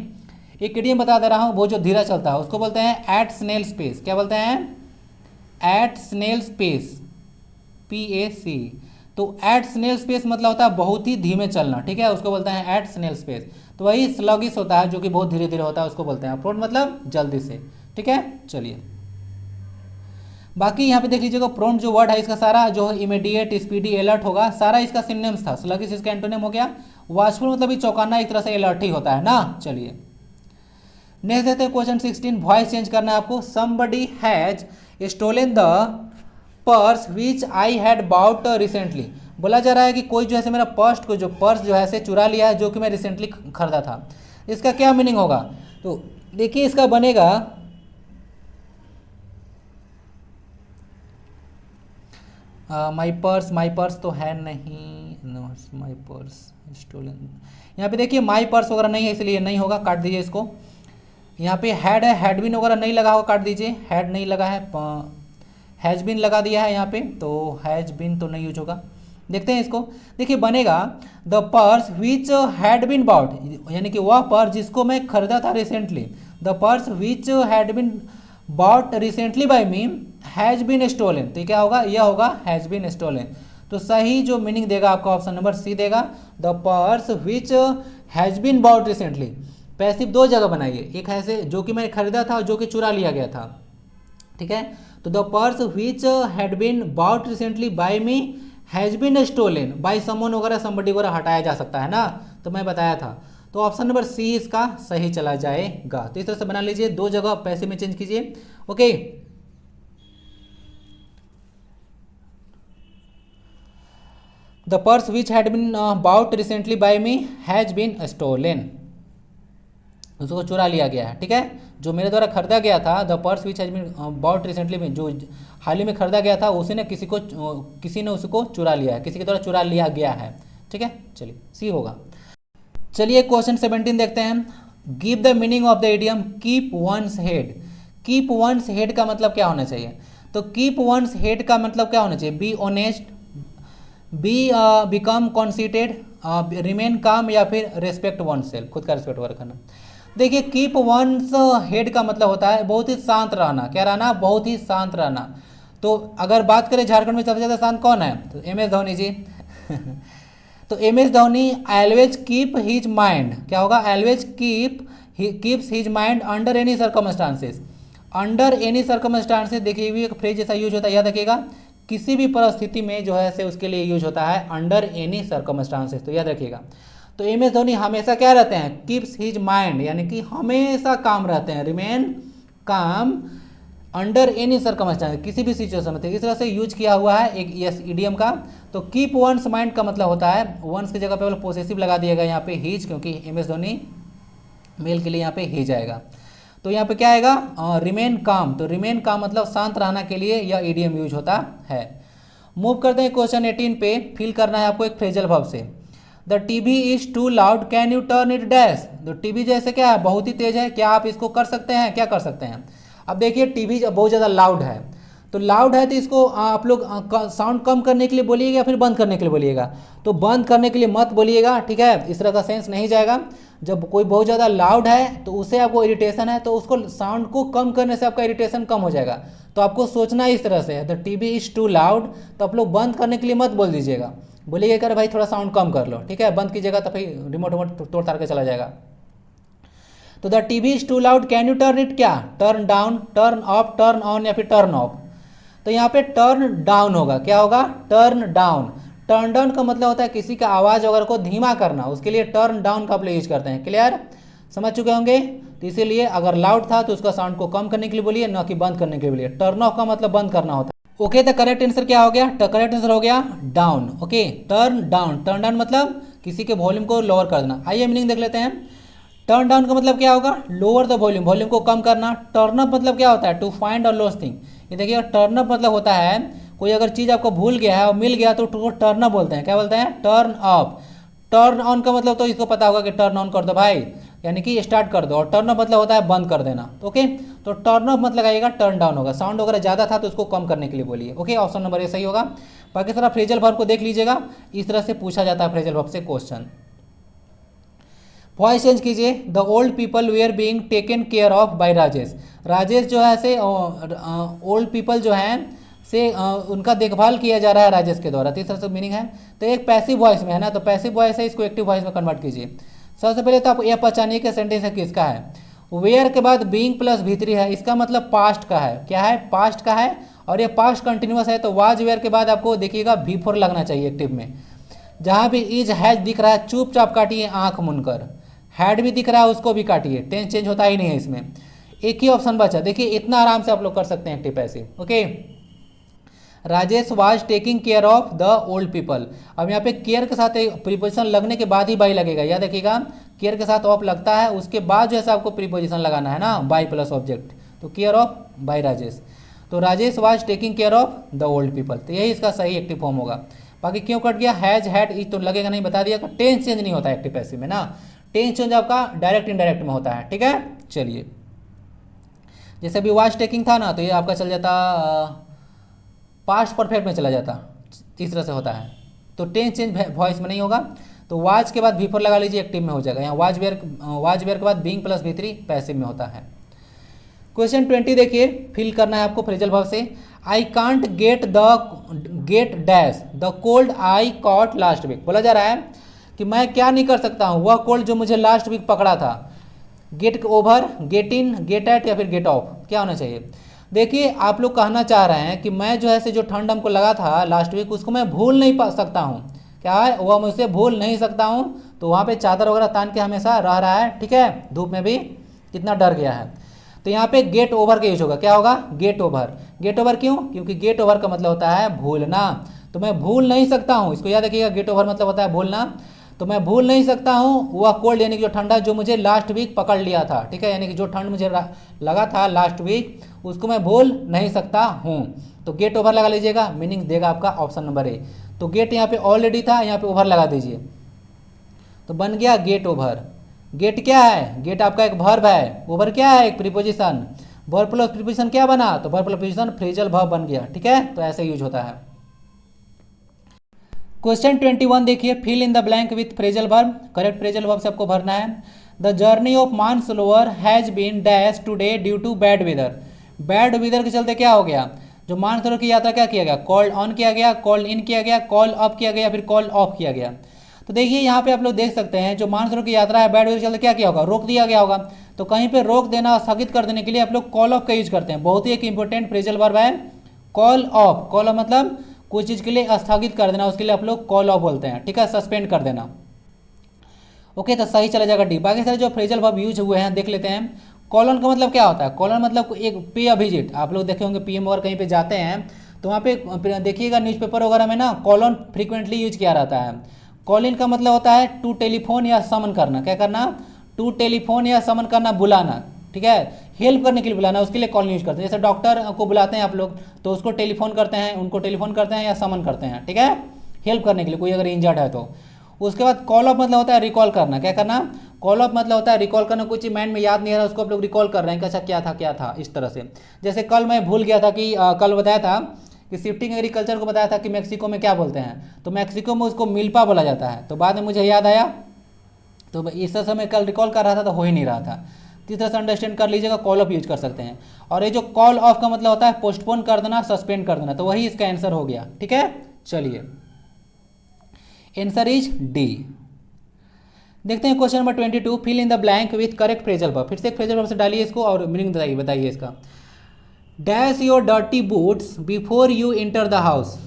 एक इडियम बता दे रहा हूँ, वो जो धीरा चलता है उसको बोलते हैं एट स्नेल स्पेस। क्या बोलते हैं? At snail space, PAC। तो एट स्नेल स्पेस मतलब होता है बहुत ही धीमे चलना, ठीक है, उसको बोलते हैं एट स्नेल स्पेस। तो वही स्लगिश होता है जो कि बहुत धीरे धीरे होता है, उसको बोलते हैं प्रॉम्प्ट मतलब जल्दी से, ठीक है। चलिए बाकी यहाँ पे देख लीजिएगा, प्रॉम्प्ट जो वर्ड है इसका सारा जो है इमीडिएट, स्पीडी, अलर्ट होगा, सारा इसका सिनोनिम्स था। स्लगिश इसका एंटोनिम हो गया। वाचफुल मतलब ही चौंकाना, एक तरह से अलर्ट ही होता है ना। चलिए नेक्स्ट देखते हैं क्वेश्चन 16। वॉइस चेंज करना है आपको। Somebody has stolen the purse which I had bought recently. बोला जा रहा है कि कोई जो है मेरा पर्स जो है से चुरा लिया है जो कि मैं रिसेंटली खरीदा था। इसका क्या मीनिंग होगा? तो देखिए इसका बनेगा माई पर्स तो है नहीं, नो माई पर्स स्टोलन। यहाँ पे देखिए माई पर्स वगैरह नहीं है इसलिए नहीं होगा, काट दीजिए इसको। यहाँ पे हैड है, हैड बिन वगैरह नहीं लगा होगा, काट दीजिए। हैड नहीं लगा है, हैज बिन लगा दिया है यहाँ पे, तो हैज बिन तो नहीं यूज होगा। देखते हैं इसको, देखिए बनेगा the purse which had been bought, यानी कि वह पर्स जिसको मैं खरीदा था recently. The purse which had been bought recently by me has been stolen. तो क्या होगा? यह होगा हैज बिन स्टोलन। तो सही जो मीनिंग देगा आपका ऑप्शन नंबर सी देगा, the purse which has been bought recently. Passive दो जगह बनाइए, एक है से जो कि मैंने खरीदा था और जो कि चुरा लिया गया था, ठीक है। तो the purse which had been bought recently by me has been stolen by someone वगैरह, समबडी वगैरह हटाया जा सकता है ना, तो मैं बताया था। तो ऑप्शन नंबर सी इसका सही चला जाएगा। तो इस तरह से बना लीजिए, दो जगह पैसे में चेंज कीजिए, okay. The purse which had been bought recently by me has been stolen, उसको चुरा लिया गया है, ठीक है। जो मेरे द्वारा खरीदा गया था, the purse which has been bought recently में, जो हाल ही में खरीदा गया था, उसी ने किसी ने उसको चुरा लिया है, किसी के द्वारा चुरा लिया गया है, ठीक है। चलिए सी होगा। चलिए क्वेश्चन 17 देखते हैं। Give the meaning of the idiom keep once head. Keep once head का मतलब क्या होना चाहिए? तो कीप वंस हेड का मतलब क्या होना चाहिए? Be honest, be become conceited, remain calm, या फिर रेस्पेक्ट वन सेल्फ, खुद का रेस्पेक्ट वर्क करना। देखिए कीप वंस हेड का मतलब होता है बहुत ही शांत रहना। क्या रहना? बहुत ही शांत रहना। तो अगर बात करें झारखंड में सबसे ज़्यादा शांत कौन है? तो MS धोनी जी। तो MS Dhoni always keep his mind, क्या होगा? Always keeps his mind under any circumstances. Under any circumstances, देखिए भी एक फ्रेज जैसा यूज होता है, याद रखिएगा, किसी भी परिस्थिति में जो है से उसके लिए यूज होता है अंडर एनी सर्कमस्टांसेस, तो याद रखिएगा। तो MS धोनी हमेशा क्या रहते हैं? कीप्स हिज माइंड, यानी कि हमेशा काम रहते हैं, रिमेन काम अंडर एनी सर्कमस्टांस, किसी भी सिचुएशन में। इस तरह से यूज किया हुआ है एक यस इडियम का। तो कीप वंस माइंड का मतलब होता है, वंस की जगह पे पोसेसिव लगा दिया गया यहाँ पे हिज, क्योंकि MS धोनी मेल के लिए यहाँ पे हिज आएगा। तो यहाँ पे क्या आएगा? रिमेन काम। तो रिमेन काम मतलब शांत रहना के लिए यह इडियम यूज होता है। मूव करते हैं क्वेश्चन 18 पे। फिल करना है आपको एक फ्रेजल वर्ब से। The TV is too loud, can you turn it dash. तो टीवी जैसे क्या है? बहुत ही तेज है, क्या आप इसको कर सकते हैं? क्या कर सकते हैं? अब देखिए टीवी बहुत ज़्यादा लाउड है, तो लाउड है तो इसको आप लोग साउंड कम करने के लिए बोलिएगा या फिर बंद करने के लिए बोलिएगा? तो बंद करने के लिए मत बोलिएगा, ठीक है, इस तरह का सेंस नहीं जाएगा। जब कोई बहुत ज़्यादा लाउड है तो उससे आपको इरिटेशन है, तो उसको साउंड को कम करने से आपका इरिटेशन कम हो जाएगा। तो आपको सोचना इस तरह से है, the TV is too loud, तो आप लोग बंद करने के लिए मत बोल दीजिएगा, बोलिएगा कर भाई थोड़ा साउंड कम कर लो, ठीक है, बंद कीजिएगा तो भाई रिमोट तोड़ ताड़ के चला जाएगा। तो the TV is too loud, can you turn it, क्या? Turn down, turn off, turn on या फिर टर्न ऑफ। तो यहाँ पे टर्न डाउन होगा, क्या होगा? Turn down. टर्न डाउन का मतलब होता है किसी का आवाज़ वगैरह को धीमा करना, उसके लिए टर्न डाउन का आप लोग यूज करते हैं। क्लियर? समझ चुके होंगे। तो इसीलिए अगर लाउड था तो उसका साउंड को कम करने के लिए बोलिए, न कि बंद करने के लिए बोलिए। टर्न ऑफ का मतलब बंद करना होता है। ओके, तो करेक्ट आंसर क्या हो गया? करेक्ट आंसर हो गया down. Okay, turn down. Turn down मतलब किसी के वॉल्यूम को लोअर कर देना। आइए मीनिंग देख लेते हैं। टर्न डाउन का मतलब क्या होगा, लोअर द वॉल्यूम, वॉल्यूम को कम करना। टर्न अप मतलब क्या होता है, टू फाइंड और लॉस्ट थिंग। ये देखिए टर्न अप मतलब होता है कोई अगर चीज़ आपको भूल गया है और मिल गया तो उसको टर्न अप बोलते हैं। क्या बोलते हैं, टर्न अप। टर्न ऑन का मतलब तो इसको पता होगा कि टर्न ऑन कर दो भाई, यानी कि स्टार्ट कर दो। और टर्न अप मतलब होता है बंद कर देना। ओके, तो टर्न अप मतलब आएगा टर्न डाउन होगा। साउंड वगैरह ज़्यादा था तो उसको कम करने के लिए बोलिए। ओके, ऑप्शन नंबर ए सही होगा। बाकी सारा फ्रेजल वर्ब को देख लीजिएगा, इस तरह से पूछा जाता है फ्रेजल वर्ब से क्वेश्चन। वॉइस चेंज कीजिए, the old people were being taken care of by Rajesh. Rajesh जो है से ओल्ड पीपल जो हैं से उनका देखभाल किया जा रहा है राजेश के द्वारा। तीसरा से मीनिंग है, तो एक पैसिव वॉइस में है ना, तो पैसिव वॉइस है, इसको एक्टिव वॉइस में कन्वर्ट कीजिए। सबसे पहले तो आप यह पहचानिए कि सेंटेंस है किसका है। वेयर के बाद बीइंग प्लस भीतरी है, इसका मतलब पास्ट का है। क्या है, पास्ट का है, और ये पास्ट कंटिन्यूअस है, तो वाज वेयर के बाद आपको देखिएगा V4 लगना चाहिए एक्टिव में। जहाँ भी इज हैज दिख रहा है चुपचाप काटिए आंख मुनकर। हैड भी दिख रहा है उसको भी काटिए, टेंस चेंज होता ही नहीं है इसमें। एक ही ऑप्शन बचा, देखिए इतना आराम से आप लोग कर सकते हैं active passive. Okay, Rajesh was taking care of the old people. अब यहाँ पे केयर के साथ एक प्रीपोजिशन लगने के बाद ही बाई लगेगा, याद रखिएगा। केयर के साथ ऑफ लगता है, उसके बाद जो है आपको प्रीपोजिशन लगाना है ना, बाई प्लस ऑब्जेक्ट। तो केयर ऑफ बाई राजेश, तो Rajesh was taking care of the old people, तो यही इसका सही एक्टिव फॉर्म होगा। बाकी क्यों कट गया, हैज हैड इज तो लगेगा नहीं, बता दिया। टेंस चेंज नहीं होता है एक्टिव पैसिव में ना, टेंस चेंज आपका डायरेक्ट इनडायरेक्ट में होता है। ठीक है, चलिए जैसे अभी वाज टेकिंग था ना, तो ये आपका चल जाता पास्ट परफेक्ट में चला जाता, इस तरह से होता है। तो टेंस चेंज वॉइस में नहीं होगा, तो वाज के बाद V4 लगा लीजिए, एक्टिव में हो जाएगा। यहाँ वाज वेयर के बाद बीइंग प्लस V3 पैसिव में होता है। क्वेश्चन 20 देखिए, फिल करना है आपको फ्रेजल वर्ब से। I can't get dash the cold I caught last week. बोला जा रहा है कि मैं क्या नहीं कर सकता हूँ, वह कोल्ड जो मुझे लास्ट वीक पकड़ा था। Get over, get in, get at या फिर गेट ऑफ, क्या होना चाहिए। देखिए आप लोग कहना चाह रहे हैं कि मैं जो है से जो ठंड हमको लगा था लास्ट वीक, उसको मैं भूल नहीं पा सकता हूँ। क्या है, वह मुझसे भूल नहीं सकता हूँ। तो वहाँ पे चादर वगैरह तान के हमेशा रह रहा है, ठीक है, धूप में भी कितना डर गया है। तो यहाँ पे गेट ओवर का यूज होगा, क्या होगा, गेट ओवर। गेट ओवर क्यों, क्योंकि गेट ओवर का मतलब होता है भूलना। तो मैं भूल नहीं सकता हूँ, इसको याद रखिएगा, गेट ओवर मतलब होता है भूलना। तो मैं भूल नहीं सकता हूँ वह कोल्ड यानी कि जो ठंडा जो मुझे लास्ट वीक पकड़ लिया था। ठीक है, यानी कि जो ठंड मुझे लगा था लास्ट वीक, उसको मैं भूल नहीं सकता हूँ। तो गेट ओवर लगा लीजिएगा, मीनिंग देगा आपका ऑप्शन नंबर ए। तो गेट यहाँ पे ऑलरेडी था, यहाँ पे ओवर लगा दीजिए, तो बन गया गेट ओवर। गेट क्या है, गेट आपका एक वर्ब है, ओवर क्या है, एक प्रीपोजिशन। वर्ब प्लस प्रीपोजिशन क्या बना, तो verb plus preposition phrasal verb बन गया। ठीक है, तो ऐसे यूज होता है। क्वेश्चन 21 देखिए, fill in the blank with phrasal verb. Correct phrasal verb से आपको भरना है। The journey of Mansarovar has been dash today due to bad weather. Bad weather के चलते क्या हो गया, जो मानसरोवर की यात्रा क्या किया गया, कॉल ऑन किया गया, कॉल इन किया गया, कॉल अप किया गया, फिर कॉल ऑफ किया गया। तो देखिए यहाँ पे आप लोग देख सकते हैं, जो मानसरोवर की यात्रा है बैड वेदर के चलते क्या किया होगा, रोक दिया गया होगा। तो कहीं पे रोक देना, स्थगित कर देने के लिए आप लोग कॉल ऑफ का यूज करते हैं। बहुत ही एक इंपॉर्टेंट फ्रेजल वर्ब है कॉल ऑफ। कॉल ऑफ मतलब कोई चीज़ के लिए स्थगित कर देना, उसके लिए आप लोग कॉल ऑफ बोलते हैं। ठीक है, सस्पेंड कर देना। ओके, तो सही चला जाएगा डी। बाकी सारे जो फ्रेजल वर्ब यूज हुए हैं देख लेते हैं। कॉलन का मतलब क्या होता है, कॉलन मतलब एक पे अ विजिट। आप लोग देखे होंगे पीएम वगैरह कहीं पे जाते हैं तो वहाँ पे देखिएगा न्यूज़पेपर वगैरह में ना कॉलन फ्रीक्वेंटली यूज किया रहता है। कॉल इन का मतलब होता है टू टेलीफोन या समन करना। क्या करना, टू टेलीफोन या समन करना, बुलाना। ठीक है, हेल्प करने के लिए बुलाना, उसके लिए कॉल यूज करते हैं। जैसे डॉक्टर को बुलाते हैं आप लोग, तो उसको टेलीफोन करते हैं, उनको टेलीफोन करते हैं या समन करते हैं। ठीक है, हेल्प करने के लिए, कोई अगर इंजर्ड है तो। उसके बाद कॉल ऑफ मतलब होता है रिकॉल करना। क्या करना, कॉल ऑफ मतलब होता है रिकॉल करना, कोई चीज़ माइंड में याद नहीं आ रहा, उसको आप लोग रिकॉल कर रहे हैं कि अच्छा क्या था, इस तरह से। जैसे कल मैं भूल गया था कि कल बताया था कि शिफ्टिंग एग्रीकल्चर को बताया था कि मैक्सिको में क्या बोलते हैं, तो मैक्सिको में उसको मिल्पा बोला जाता है। तो बाद में मुझे याद आया, तो इस समय कल रिकॉल कर रहा था तो हो ही नहीं रहा था। इस तरह से अंडरस्टैंड कर लीजिएगा, कॉल ऑफ यूज कर सकते हैं। और ये जो कॉल ऑफ का मतलब होता है पोस्टपोन कर देना, सस्पेंड कर देना, तो वही इसका आंसर हो गया। ठीक है, चलिए आंसर इज डी। देखते हैं question number 22, fill in the blank with correct phrasal verb. फिर से एक फ्रेजल वर्ब से डालिए इसको और मीनिंग बताइए इसका। Dash your dirty boots before you enter the house.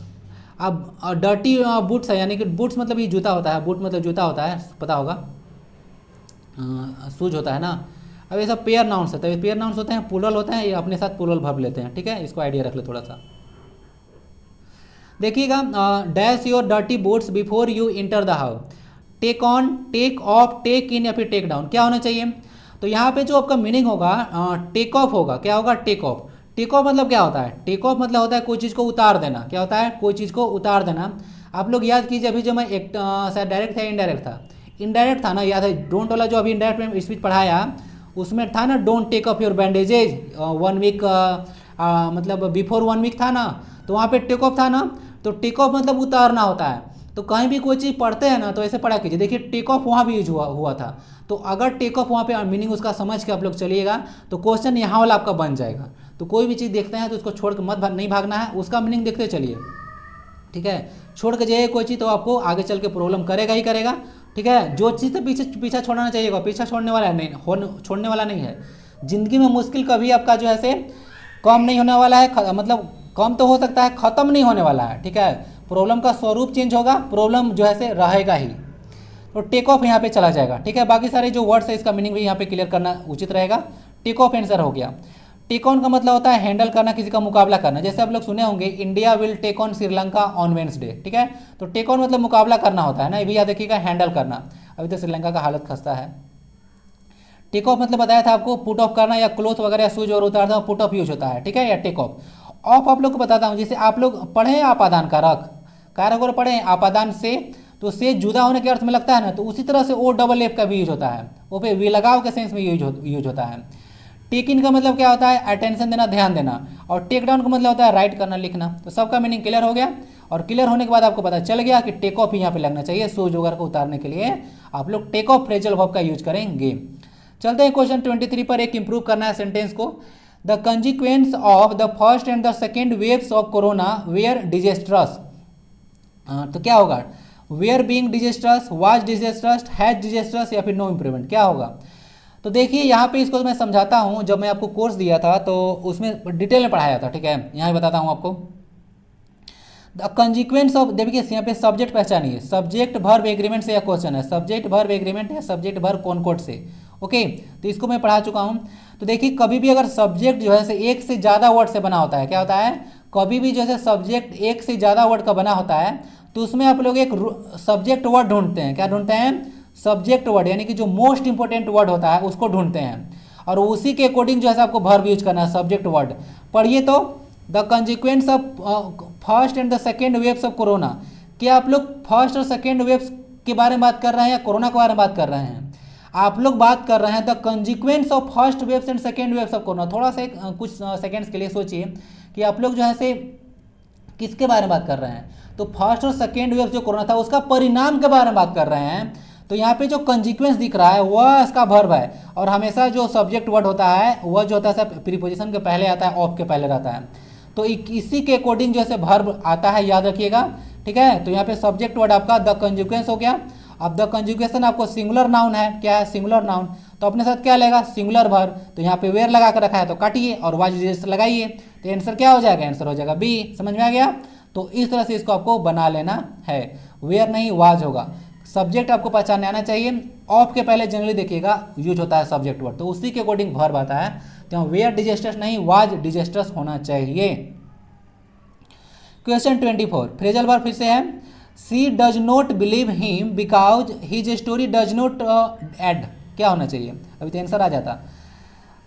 अब डर्टी बूट्स है, यानी कि बूट्स मतलब ये जूता होता है, बूट मतलब जूता होता है, पता होगा, शूज होता है ना। अब ये सब पेयर नाउंस होता है, पेयर नाउंस होते हैं, प्लूरल होते हैं, ये अपने साथ प्लूरल वर्ब लेते हैं। ठीक है, इसको आइडिया रख ले थोड़ा सा। देखिएगा, dash your dirty boots before you enter the house. Take on, take off, take in या फिर टेक डाउन, क्या होना चाहिए? तो यहाँ पे जो आपका मीनिंग होगा टेक ऑफ होगा। क्या होगा? Take off. टेक ऑफ मतलब क्या होता है? टेक ऑफ मतलब होता है कोई चीज़ को उतार देना। क्या होता है? कोई चीज़ को उतार देना। आप लोग याद कीजिए, अभी जो मैं एक शायद डायरेक्ट था इनडायरेक्ट था, इनडायरेक्ट था ना, याद है? डोंट वाला जो अभी इनडायरेक्ट में स्पीच पढ़ाया उसमें था ना, don't take off your bandages 1 week, मतलब बिफोर 1 वीक था ना, तो वहाँ पे टेक ऑफ था ना। तो टेक ऑफ मतलब उतारना होता है। तो कहीं भी कोई चीज़ पढ़ते हैं ना तो ऐसे पढ़ा कीजिए। देखिए टेक ऑफ वहाँ भी यूज हुआ था। तो अगर टेक ऑफ वहाँ पे मीनिंग उसका समझ के आप लोग चलिएगा तो क्वेश्चन यहाँ वाला आपका बन जाएगा। तो कोई भी चीज़ देखते हैं तो उसको छोड़ के नहीं भागना है, उसका मीनिंग देखते चलिए, ठीक है? छोड़ के जाइए कोई चीज़ तो आपको आगे चल के प्रॉब्लम करेगा ही करेगा, ठीक है? जो चीज़ से पीछा छोड़ना चाहिएगा, पीछा छोड़ने वाला नहीं, छोड़ने वाला नहीं है। ज़िंदगी में मुश्किल कभी आपका जो है से कम नहीं होने वाला है, मतलब कम तो हो सकता है, ख़त्म नहीं होने वाला है, ठीक है? प्रॉब्लम का स्वरूप चेंज होगा, प्रॉब्लम जो है से रहेगा ही। तो टेक ऑफ यहाँ पे चला जाएगा, ठीक है? बाकी सारे जो वर्ड्स है इसका मीनिंग भी यहाँ पे क्लियर करना उचित रहेगा। टेक ऑफ आंसर हो गया। टेक ऑन का मतलब होता है हैंडल करना, किसी का मुकाबला करना। जैसे आप लोग सुने होंगे India will take on Sri Lanka on Wednesday, ठीक है? तो टेक ऑन मतलब मुकाबला करना होता है ना, ये भी याद रखिएगा, हैंडल करना। अभी तो श्रीलंका का हालत खस्ता है। टेक ऑफ मतलब बताया था आपको पुट ऑफ करना, या क्लोथ वगैरह या शूज और उतारना, पुट ऑफ यूज होता है, ठीक है? या टेक ऑफ। ऑफ आप लोग को बताता हूँ, जैसे आप लोग पढ़े हैं आपादान कारक, कारक और पढ़े हैं आपादान से, तो से जुदा होने के अर्थ में लगता है ना, तो उसी तरह से ओ डबल एफ का भी यूज होता है, वो पे वी लगाव के सेंस में यूज होता है। टेक इन का मतलब क्या होता है? अटेंशन देना, ध्यान देना। और टेक डाउन का मतलब होता है राइट करना, लिखना। तो सबका मीनिंग क्लियर हो गया। और क्लियर होने के बाद आपको पता चल गया कि टेक ऑफ यहाँ पे लगना चाहिए, शूज वगैरह को उतारने के लिए आप लोग टेक ऑफ फ्रेजल वर्ब का यूज करेंगे। चलते हैं क्वेश्चन 23 पर। एक इंप्रूव करना है सेंटेंस को। The consequence of the first and the second waves of corona were disastrous. तो क्या होगा? Were being disastrous, was disastrous, has disastrous, या फिर नो इम्प्रूवमेंट, क्या होगा? तो देखिए यहाँ पे इसको मैं समझाता हूँ। जब मैं आपको कोर्स दिया था तो उसमें डिटेल में पढ़ाया था, ठीक है? यहाँ बताता हूँ आपको। द कंसिक्वेंस ऑफ, देखिए यहाँ पे सब्जेक्ट पहचानिए, सब्जेक्ट वर्ब एग्रीमेंट से यह क्वेश्चन है, सब्जेक्ट वर्ब एग्रीमेंट या सब्जेक्ट वर्ब कॉनकॉर्ड से, ओके? तो इसको मैं पढ़ा चुका हूँ। तो देखिए कभी भी अगर सब्जेक्ट जो है से एक से ज़्यादा वर्ड से बना होता है, क्या होता है? कभी भी जो है सब्जेक्ट एक से ज़्यादा वर्ड का बना होता है तो उसमें आप लोग एक सब्जेक्ट वर्ड ढूंढते हैं। क्या ढूंढते हैं? सब्जेक्ट वर्ड, यानी कि जो मोस्ट इंपॉर्टेंट वर्ड होता है उसको ढूंढते हैं, और उसी के अकॉर्डिंग जो है आपको वर्ब यूज करना है, सब्जेक्ट वर्ड। पढ़िए तो, the consequence of first and the second waves of corona. क्या आप लोग फर्स्ट और सेकेंड वेव्स के बारे में बात कर रहे हैं या कोरोना के बारे में बात कर रहे हैं? आप लोग बात कर रहे हैं the consequence of first waves and second waves of corona. थोड़ा सा कुछ सेकेंड्स के लिए सोचिए कि आप लोग जो है से किसके बारे में बात कर रहे हैं? तो फर्स्ट और सेकेंड वेव जो कोरोना था उसका परिणाम के बारे में बात कर रहे हैं। तो यहाँ पे जो कंसिक्वेंस दिख रहा है वह इसका वर्ब है, और हमेशा जो सब्जेक्ट वर्ड होता है वह जो होता है प्रीपोजिशन के पहले आता है, ऑफ के पहले रहता है। तो इसी के अकॉर्डिंग जो है वर्ब आता है, याद रखिएगा, ठीक है? तो यहाँ पे सब्जेक्ट वर्ड आपका द कंसिक्वेंस हो गया। अब द कंजुगेशन आपको सिंगुलर नाउन है, क्या है? Singular noun. तो अपने साथ क्या लेगा? Singular verb. तो यहाँ पे वेयर लगा कर रखा है तो काटिए और वाज लगाइए, तो आंसर क्या हो जाएगा? आंसर हो जाएगा बी। समझ में आ गया? तो इस तरह से इसको आपको बना लेना है, वेयर नहीं वाज होगा। सब्जेक्ट आपको पहचानने आना चाहिए। ऑफ के पहले जनरली देखिएगा यूज होता है सब्जेक्ट वर्ड, तो उसी के अकॉर्डिंग वर्ब आता है। तो वेयर डिजेस्टर्स नहीं, वाज डिजेस्टर्स होना चाहिए। क्वेश्चन 24 फ्रेजल वर्ब फिर से है। She does not believe him because his story does not add, क्या होना चाहिए? अभी तो आंसर आ जाता,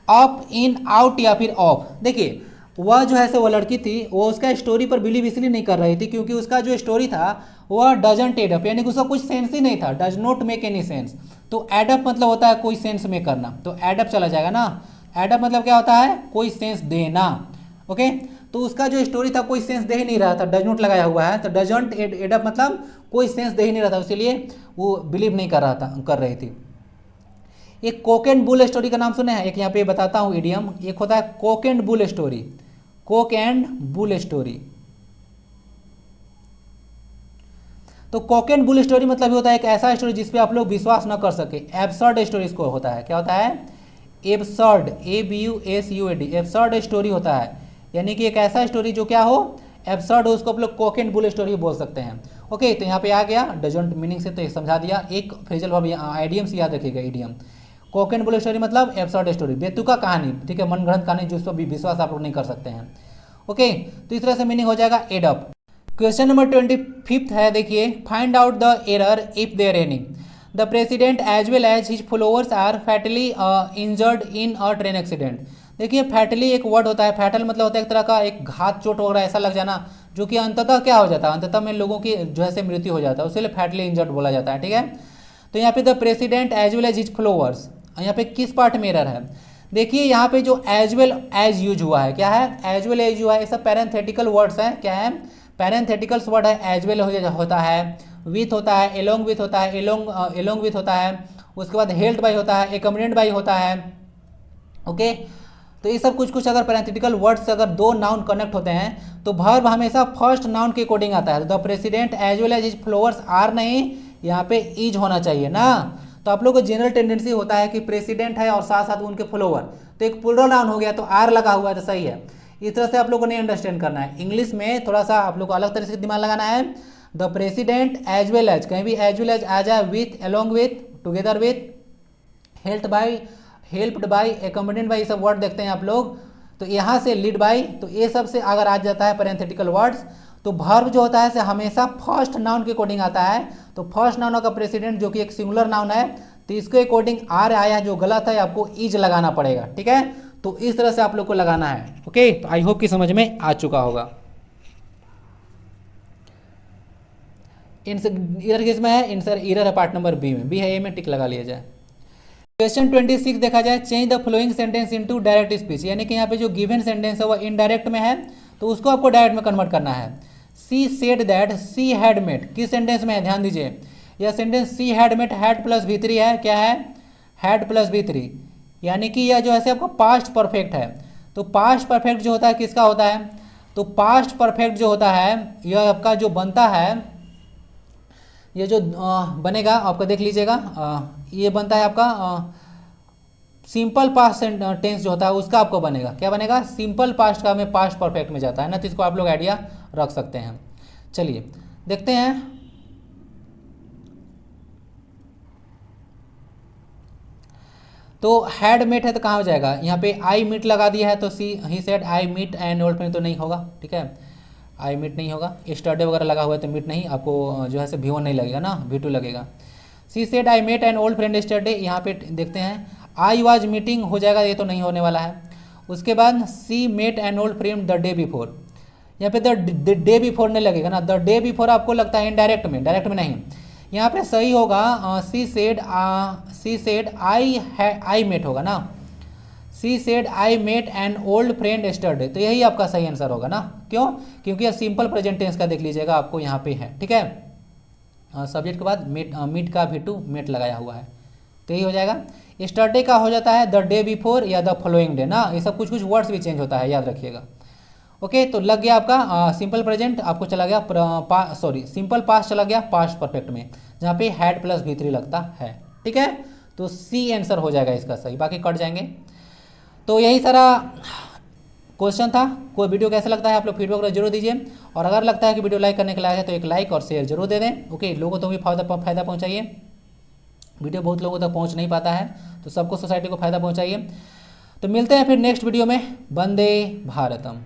अप, इन, आउट या फिर ऑफ। देखिए वह जो है से वो लड़की थी, वो उसका स्टोरी पर बिलीव इसलिए नहीं कर रही थी क्योंकि उसका जो स्टोरी था वह डजंट एड अप, यानी कि उसका कुछ सेंस ही नहीं था, does not make any sense. तो एड अप मतलब होता है कोई सेंस में करना, तो एड अप चला जाएगा ना। एड अप मतलब क्या होता है? कोई सेंस देना, ओके? तो उसका जो स्टोरी था कोई सेंस दे ही नहीं रहा था, डज नॉट लगाया हुआ है, तो डजंट एड अप मतलब कोई सेंस दे ही नहीं रहा था, इसीलिए वो बिलीव नहीं कर रही थी। एक कोक एंड बुल स्टोरी का नाम सुने हैं? एक यहाँ पे बताता हूँ इडियम। एक होता है Coke and bull story, Coke and bull story. तो कोक एंड बुल स्टोरी मतलब होता है एक ऐसा स्टोरी जिसपे आप लोग विश्वास न कर सके। एब्सर्ड स्टोरी इसको होता है, क्या होता है? एब्सर्ड, ABUSUAD, एब्सर्ड स्टोरी होता है, यानी कि एक ऐसा स्टोरी जो क्या हो? एब्सर्ड हो, उसको आप लोग कोक एंड बुल स्टोरी बोल सकते हैं। ओके, तो यहाँ पे आ गया डजंट मीनिंग से, तो समझा दिया। एक फ्रेजल वर्ब आइडियम से याद रखिएगा, idiom. Coke and bull story मतलब एब्सर्ड स्टोरी, बेतुका कहानी, ठीक है? मनगढ़ंत कहानी जिस पर भी विश्वास आप लोग नहीं कर सकते हैं। ओके, तो इस तरह से मीनिंग हो जाएगा एड अप। क्वेश्चन नंबर 25 है, देखिए, find out the error if there any. The president as well as his followers are fatally injured in a train accident. देखिए फैटली एक वर्ड होता है, फैटल मतलब होता है एक तरह का एक घात चोट हो रहा है ऐसा लग जाना, जो कि अंततः क्या हो जाता है, अंततः में लोगों की जो है से मृत्यु हो जाता है, उसके लिए फैटली इंजर्ड बोला जाता है, ठीक है। तो यहाँ पे the president as well as his followers, यहाँ पे किस पार्ट में एरर है, देखिए यहाँ पे जो एज वेल एज यूज हुआ है, क्या है, एज वेल एज हुआ है, ये सब पैरेंथेटिकल वर्ड्स हैं, क्या है, पैरेंथेटिकल्स वर्ड है। एज वेल होता है, विथ होता है, एलोंग विथ होता है, एलोंग विथ होता है, उसके बाद हेल्ड बाई होता है, एकम्पनीड बाई होता है, ओके। तो ये सब कुछ कुछ अगर पैरेंथेटिकल वर्ड्स से अगर दो नाउन कनेक्ट होते हैं तो वर्ब हमेशा फर्स्ट नाउन के अकॉर्डिंग आता है। The president as well as his followers are नहीं, यहाँ पे इज होना चाहिए ना। तो आप लोग को जनरल टेंडेंसी होता है कि प्रेसिडेंट है और साथ साथ उनके फॉलोअर, तो एक प्लूरल नाउन हो गया तो आर लगा हुआ है तो सही है। इस तरह से आप लोग को नहीं अंडरस्टैंड करना है, इंग्लिश में थोड़ा सा आप लोग को अलग तरह से दिमाग लगाना है। The president as well as, कहीं भी एज वेल एज आ जाए, with, along with, together with, helped by, accompanied by, ये सब वर्ड देखते हैं आप लोग, तो यहाँ से लीड बाई, तो ये सब से अगर आ जाता है पैरेंथेटिकल वर्ड्स तो वर्ब जो होता है से हमेशा फर्स्ट नाउन के अकॉर्डिंग आता है। तो फर्स्ट नाउन का प्रेसिडेंट जो कि एक सिंगुलर नाउन है, तो इसके अकॉर्डिंग आर आया जो गलत है, आपको इज लगाना पड़ेगा, ठीक है। तो इस तरह से आप लोग को लगाना है, ओके। तो आई होप कि समझ में आ चुका होगा। इधर किस में है, इधर है पार्ट नंबर बी में, बी है, ए में टिक लगा लिया जाए। क्वेश्चन 26 देखा जाए, change the flowing sentence into direct speech, यानी कि यहाँ पे जो गिवन सेंटेंस है वो इनडायरेक्ट में है तो उसको आपको डायरेक्ट में कन्वर्ट करना है। She said that she had met, किस सेंटेंस में है, ध्यान दीजिए, यह sentence she had met, had plus V3 है, क्या है, हैड प्लस V3, यानी कि यह जो है आपका पास्ट परफेक्ट है। तो पास्ट परफेक्ट जो होता है किसका होता है, तो पास्ट परफेक्ट जो होता है यह आपका जो बनता है, ये जो बनेगा आपका देख लीजिएगा, ये बनता है आपका सिंपल पास्ट टेंस जो होता है उसका आपको बनेगा, क्या बनेगा, सिंपल पास्ट का में पास्ट परफेक्ट में जाता है ना, तो इसको आप लोग आइडिया रख सकते हैं। चलिए देखते हैं, तो हैड मेट है तो कहाँ हो जाएगा, यहाँ पे आई मीट लगा दिया है तो she he said I meet and old friend तो नहीं होगा, ठीक है, आई मीट नहीं होगा। स्टरडे वगैरह लगा हुआ है तो मीट नहीं, आपको जो है से V1 नहीं लगेगा ना, V2 लगेगा। She said I met an old friend yesterday, यहाँ पे देखते हैं आई वाज मीटिंग हो जाएगा, ये तो नहीं होने वाला है। उसके बाद she met an old friend the day before, यहाँ पे द डे बिफोर नहीं लगेगा ना, द डे बिफोर आपको लगता है इनडायरेक्ट में, डायरेक्ट में नहीं। यहाँ पे सही होगा सी सेड आई मेट होगा ना, she said I met an old friend yesterday, तो यही आपका सही आंसर होगा ना, क्यों, क्योंकि यह सिंपल प्रेजेंट टेंस का देख लीजिएगा आपको यहाँ पे है, ठीक है। सब्जेक्ट के बाद मीट का V2 मेट लगाया हुआ है, तो यही हो जाएगा। एस्टरडे का हो जाता है द डे बिफोर या द फॉलोइंग डे ना, ये सब कुछ कुछ वर्ड्स भी चेंज होता है, याद रखिएगा, ओके। तो लग गया आपका सिंपल प्रेजेंट, आपको चला गया सिंपल पास्ट चला गया पास्ट परफेक्ट में, जहाँ पे हैड प्लस V3 लगता है, ठीक है। तो सी आंसर हो जाएगा इसका सही, बाकी कट जाएंगे। तो यही सारा क्वेश्चन था। कोई वीडियो कैसा लगता है आप लोग फीडबैक जरूर दीजिए, और अगर लगता है कि वीडियो लाइक करने के लायक है तो एक लाइक और शेयर जरूर दे दें, ओके। लोगों को भी फायदा पहुंचाइए, वीडियो बहुत लोगों तक पहुंच नहीं पाता है तो सबको सोसाइटी को फायदा पहुंचाइए। तो मिलते हैं फिर नेक्स्ट वीडियो में, वंदे भारतम।